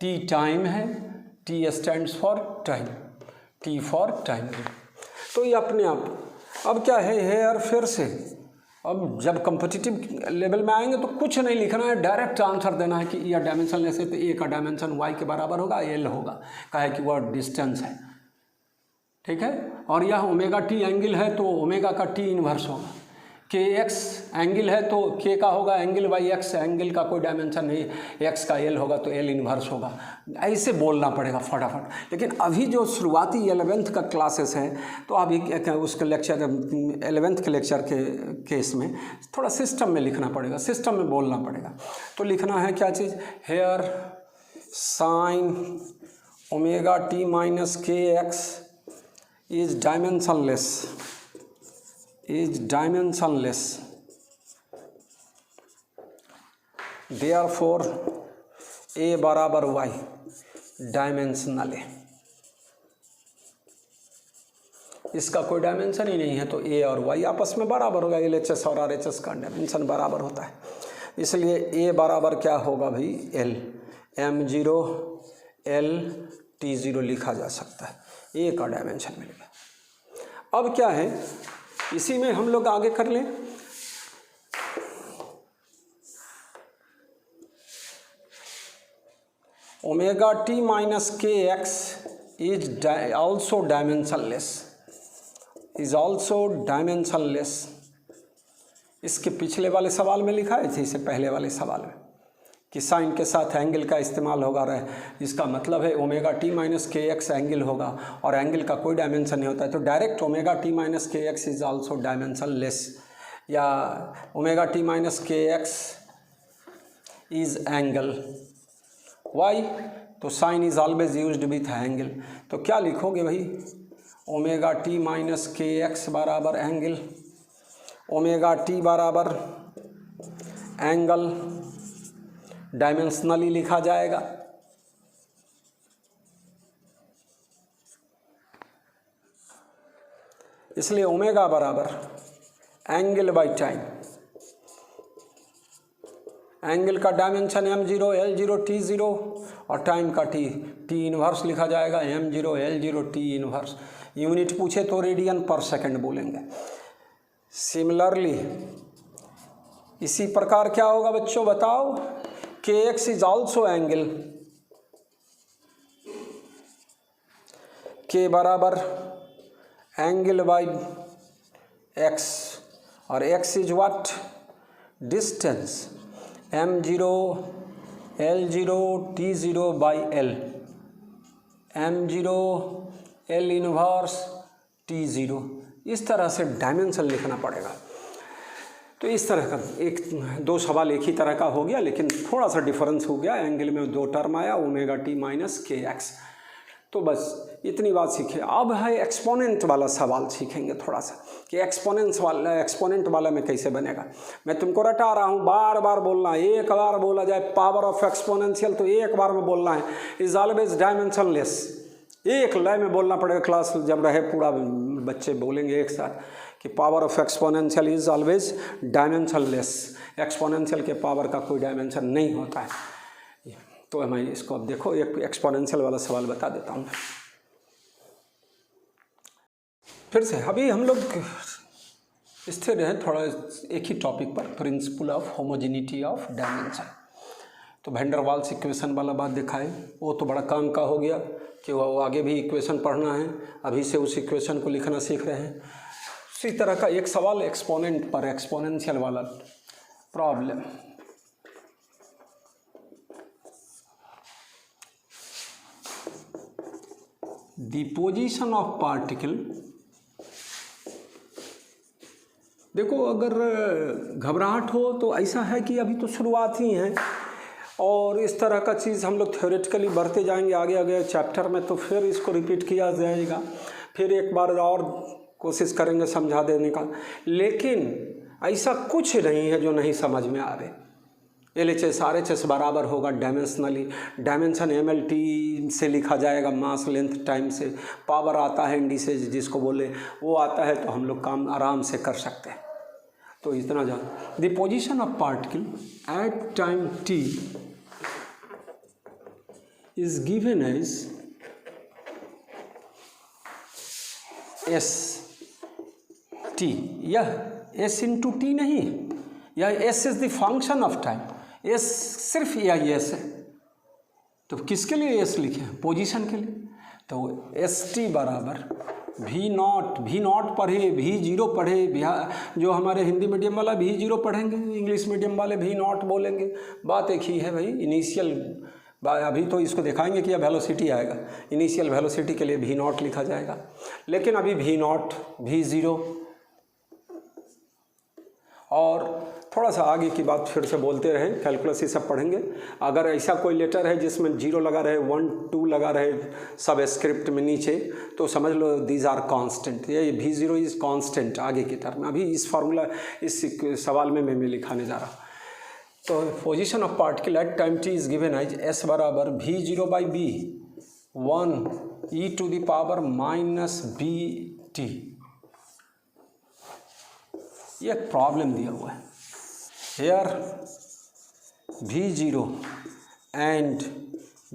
t टाइम है, t stands for time, t for time. तो ये अपने आप अब क्या है यार, फिर से अब जब कॉम्पिटिटिव लेवल में आएंगे तो कुछ नहीं लिखना है, डायरेक्ट आंसर देना है कि यह डायमेंशन ऐसे तो a का डायमेंशन y के बराबर होगा, l होगा, कहा है कि वह डिस्टेंस है, ठीक है। और यह ओमेगा टी एंगल है तो ओमेगा का टी इन्वर्स होगा। के एक्स एंगल है तो के का होगा एंगल बाई एक्स, एंगल का कोई डायमेंशन नहीं, एक्स का एल होगा तो एल इन्वर्स होगा। ऐसे बोलना पड़ेगा फटाफट। लेकिन अभी जो शुरुआती 11th का क्लासेस है तो अभी उसके लेक्चर 11th के लेक्चर के केस में थोड़ा सिस्टम में लिखना पड़ेगा, सिस्टम में बोलना पड़ेगा। तो लिखना है क्या चीज़, here sine omega T minus K X is dimensionless, is dimensionless, therefore a बराबर y डायमेंशनल है। इसका कोई डायमेंशन ही नहीं है तो a और y आपस में बराबर होगा, LHS और RHS का डायमेंशन बराबर होता है, इसलिए a बराबर क्या होगा भाई l, m0 l t0 लिखा जा सकता है, a का डायमेंशन मिलेगा। अब क्या है, इसी में हम लोग आगे कर लें। Omega T minus K X is also dimensionless, is also dimensionless. इसके पिछले वाले सवाल में लिखा है, इसे पहले वाले सवाल में कि साइन के साथ एंगल का इस्तेमाल होगा रहा है, इसका मतलब है omega T minus K x angle होगा और एंगल का कोई डायमेंशन नहीं होता है, तो direct omega T minus K X is also dimensionless, या omega T minus K X is angle Y, तो sine is always used with angle. तो क्या लिखोगे भाई, omega T minus K X बराबर एंगल, ओमेगा टी बराबर angle dimensionally लिखा जाएगा। इसलिए ओमेगा बराबर एंगल बाई टाइम, एंगल का डायमेंशन m0 l0 t0 और टाइम का t इनवर्स लिखा जाएगा, m0 l0 t inverse. Unit पूछे तो रेडियन पर सेकंड बोलेंगे। सिमिलरली इसी प्रकार क्या होगा बच्चों बताओ, kx is also angle, k बराबर एंगल बाई x और x is what distance, m0 l0 t0 by l, m0 l inverse t0। इस तरह से डायमेंशन लिखना पड़ेगा। तो इस तरह का एक दो सवाल एक ही तरह का हो गया, लेकिन थोड़ा सा डिफरेंस हो गया, एंगल में दो टर्म आया, omega T minus K x. तो बस इतनी बात सीखे। अब है एक्सपोनेंट वाला सवाल सीखेंगे थोड़ा सा कि एक्सपोनेंट वाला में कैसे बनेगा। मैं तुमको रटा रहा हूँ, बार बार बोलना है। एक बार बोला जाए पावर ऑफ एक्सपोनेंशियल तो एक बार में बोलना है, इज ऑलवेज डायमेंशनलेस। एक लय में बोलना पड़ेगा, क्लास जब रहे पूरा बच्चे बोलेंगे एक साथ कि power of exponential is always dimensionless. Exponential के पावर का कोई डायमेंशन नहीं होता है। तो मैं इसको अब देखो एक एक्सपोनेंशियल वाला सवाल बता देता हूँ फिर से। अभी हम लोग स्थिर हैं थोड़ा एक ही टॉपिक पर, principle of homogeneity of dimension. तो वैन डर वाल्स इक्वेशन वाला बात दिखाए, वो तो बड़ा काम का हो गया कि वो आगे भी इक्वेशन पढ़ना है, अभी से उस इक्वेशन को लिखना सीख रहे हैं। उसी तरह का एक सवाल एक्सपोनेंट पर, एक्सपोनेंशियल वाला problem. The position of particle. देखो अगर घबराहट हो तो ऐसा है कि अभी तो शुरुआत ही है, और इस तरह का चीज़ हम लोग थ्योरेटिकली बढ़ते जाएंगे आगे आगे चैप्टर में, तो फिर इसको रिपीट किया जाएगा, फिर एक बार और कोशिश करेंगे समझा देने का। लेकिन ऐसा कुछ नहीं है जो नहीं समझ में आवे। LHS RHS बराबर होगा डायमेंशनली, डायमेंशन MLT से लिखा जाएगा, मास लेंथ टाइम से। पावर आता है इंडिसेज जिसको बोले, वो आता है, तो हम लोग काम आराम से कर सकते हैं। तो इतना जान, the position of particle at time t is given as ST। यह S इंटू टी नहीं, यह S is the function of time. S सिर्फ यह S है, तो किसके लिए S लिखे हैं? पोजीशन के लिए। तो ST बराबर V0 पढ़े, V0 पढ़े, जो हमारे हिंदी मीडियम वाला V0 पढ़ेंगे, इंग्लिश मीडियम वाले V0 बोलेंगे, बात एक ही है भाई। इनिशियल, अभी तो इसको दिखाएंगे कि यह वेलोसिटी आएगा, इनिशियल वेलोसिटी के लिए V0 लिखा जाएगा। लेकिन अभी V0, V0 और थोड़ा सा आगे की बात फिर से बोलते रहें, कैलकुलस ये सब पढ़ेंगे। अगर ऐसा कोई लेटर है जिसमें 0 लगा रहे, 1, 2 लगा रहे सब स्क्रिप्ट में नीचे, तो समझ लो दीज आर कांस्टेंट। ये V0 इज कांस्टेंट आगे की टर्म। अभी इस फार्मूला इस सवाल में मैं लिखाने जा रहा हूँ। तो position of particle at time t is given as S बराबर V0/B 1 e to the power -BT। ये एक प्रॉब्लम दिया हुआ है। Here V0 and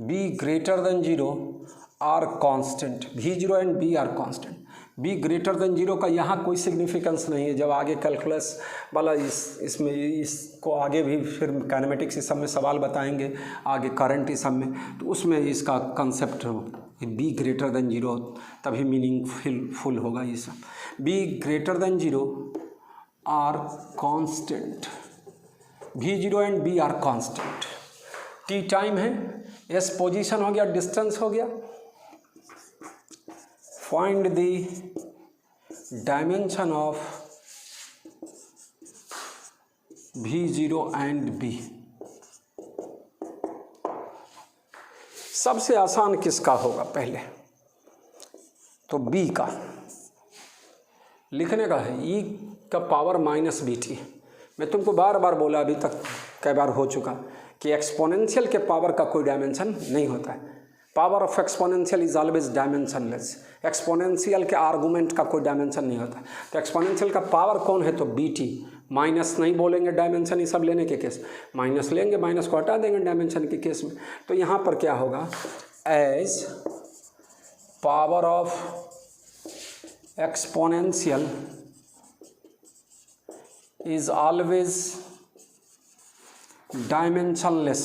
B greater than 0 are constant। V0 and B are constant। B greater than 0 का यहाँ कोई significance नहीं है। जब आगे कैलकुलस वाला इसमें इसको आगे भी फिर काइनेमेटिक्स इस सब में सवाल बताएंगे, आगे करंट इस सब में, तो उसमें इसका कंसेप्ट B greater than 0 तभी मीनिंगफुल होगा ये सब। B greater than 0 are constant। V0 and B are constant. T time है, S पोजीशन हो गया, डिस्टेंस हो गया। Find the dimension of V0 and B। सबसे आसान किसका होगा? पहले तो B का लिखने का है, E का पावर -BT। मैं तुमको बार बार बोला, अभी तक कई बार हो चुका, कि एक्सपोनेंशियल के पावर का कोई डायमेंशन नहीं होता है। Power of exponential is always dimensionless. Exponential के आर्गूमेंट का कोई डायमेंशन नहीं होता। तो एक्सपोनेंशियल का पावर कौन है? तो BT। माइनस नहीं बोलेंगे डायमेंशन ये सब लेने के केस, माइनस लेंगे, माइनस को हटा देंगे डायमेंशन के केस में। तो यहाँ पर क्या होगा? As power of exponential is always dimensionless।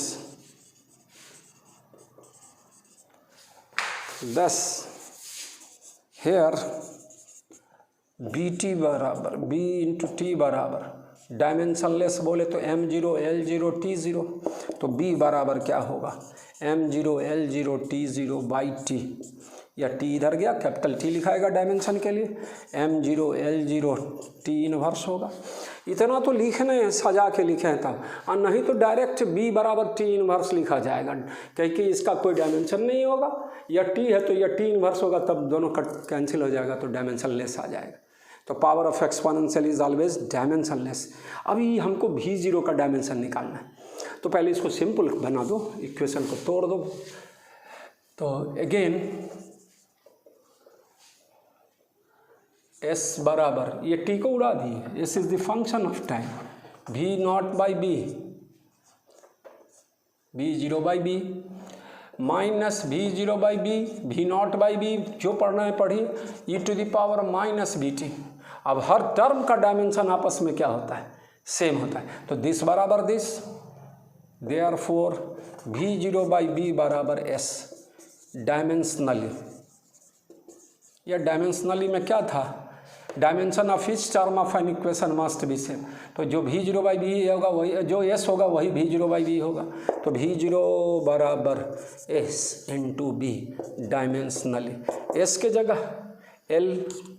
Thus here BT बराबर B इंटू T बराबर डायमेंशनलेस बोले तो M0 L0 T0। तो B बराबर क्या होगा? M0 L0 T0 by T। या टी इधर गया, कैपिटल टी लिखाएगा डायमेंशन के लिए, m0 L0 टी इनवर्स होगा। इतना तो लिखने सजा के लिखे हैं तब, और नहीं तो डायरेक्ट b बराबर टी इनवर्स लिखा जाएगा, क्योंकि इसका कोई डायमेंशन नहीं होगा, या टी है तो या टी इनवर्स होगा, तब दोनों कट कैंसिल हो जाएगा तो डायमेंशन लेस आ जाएगा। तो power of exponential is always dimension less. अभी हमको v0 का डायमेंशन निकालना है, तो पहले इसको सिंपल बना दो, इक्वेशन को तोड़ दो। तो अगेन s बराबर, ये t को उड़ा दिए, s is the function of time, v0 by b, v0 by b minus v0 by b, v0 by b, जो पढ़ना है पढ़िए, e to the power minus bt। अब हर टर्म का डायमेंशन आपस में क्या होता है, सेम होता है, तो दिस बराबर this, therefore v0 by b बराबर s डायमेंशनली। या डायमेंशनली में क्या था, dimension of each term of an equation must be same, तो जो v0 बाई b होगा वही, जो s होगा वही v0 बाई b होगा, तो v0 बराबर s into b dimensionally. s के जगह l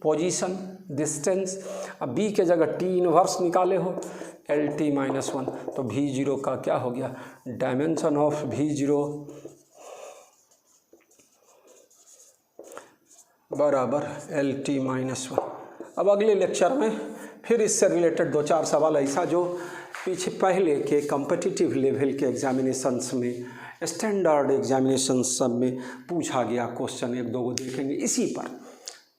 पोजीशन डिस्टेंस, अब b के जगह t इनवर्स निकाले हो lt माइनस 1, तो v0 का क्या हो गया, डायमेंशन ऑफ v0 बराबर lt माइनस 1। अब अगले लेक्चर में फिर इससे रिलेटेड 2-4 सवाल ऐसा जो पीछे पहले के कॉम्पिटिटिव लेवल के एग्जामिनेशंस में, स्टैंडर्ड एग्जामिनेशन सब में पूछा गया क्वेश्चन, 1-2 को देखेंगे इसी पर,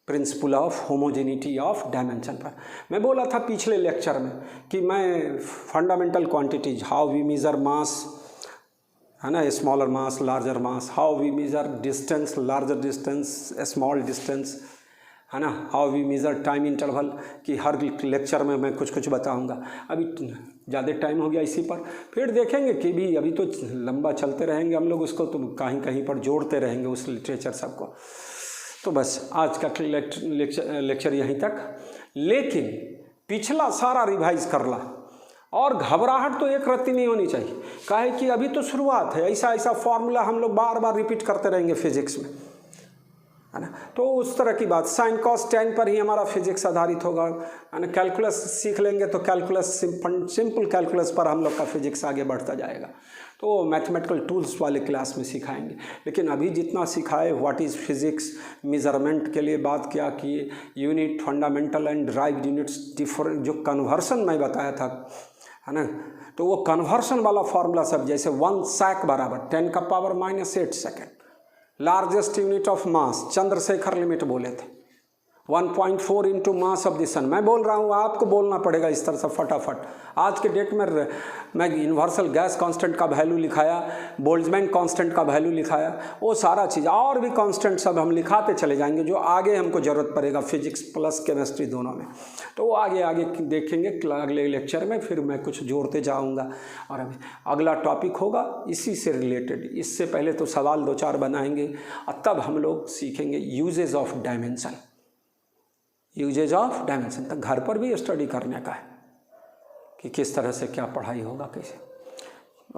principle of homogeneity of dimension पर। मैं बोला था पिछले लेक्चर में कि मैं fundamental quantities, how we measure mass, है ना, smaller mass larger mass, how we measure distance larger distance small distance, है ना, how we measure time interval, कि हर लेक्चर में मैं कुछ कुछ बताऊंगा। अभी ज़्यादा टाइम हो गया इसी पर, फिर देखेंगे कि भी अभी तो लंबा चलते रहेंगे हम लोग उसको, तो कहीं कहीं पर जोड़ते रहेंगे उस लिटरेचर सबको। तो बस आज का लेक्चर यहीं तक, लेकिन पिछला सारा रिवाइज कर ला, और घबराहट तो एक रत्ती नहीं होनी चाहिए, काहे कि अभी तो शुरुआत है, ऐसा ऐसा फॉर्मूला हम लोग बार बार रिपीट करते रहेंगे फिजिक्स में, है ना, तो उस तरह की बात, साइन कॉस टेन पर ही हमारा फिजिक्स आधारित होगा, है ना। कैलकुलस सीख लेंगे तो कैलकुलस सिंपल कैलकुलस पर हम लोग का फिजिक्स आगे बढ़ता जाएगा, तो मैथमेटिकल टूल्स वाले क्लास में सिखाएंगे। लेकिन अभी जितना सिखाए, व्हाट इज़ फिजिक्स, मेजरमेंट के लिए बात क्या किए, unit, fundamental and derived units, different जो कन्वर्सन मैं बताया था, है ना, तो वो कन्वर्सन वाला फार्मूला सब, जैसे 1 सैक बराबर 10 का power minus 8 second, largest unit of mass Chandrashekhar limit बोले थे, 1.4 इंटू मास ऑफ द सन। मैं बोल रहा हूँ, आपको बोलना पड़ेगा इस तरह से फटाफट। आज के डेट में मैं यूनिवर्सल गैस कांस्टेंट का वैल्यू लिखाया, बोल्ट्जमैन कांस्टेंट का वैल्यू लिखाया, वो सारा चीज़ और भी कांस्टेंट सब हम लिखाते चले जाएंगे, जो आगे हमको ज़रूरत पड़ेगा फिजिक्स प्लस केमिस्ट्री दोनों में, तो वो आगे आगे देखेंगे अगले लेक्चर में, फिर मैं कुछ जोड़ते जाऊँगा। और अभी अगला टॉपिक होगा इसी से रिलेटेड, इससे पहले तो सवाल 2-4 बनाएंगे, और तब हम लोग सीखेंगे uses of dimension, uses of dimension. तक घर पर भी स्टडी करने का है कि किस तरह से क्या पढ़ाई होगा, कैसे।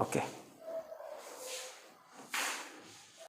ओके।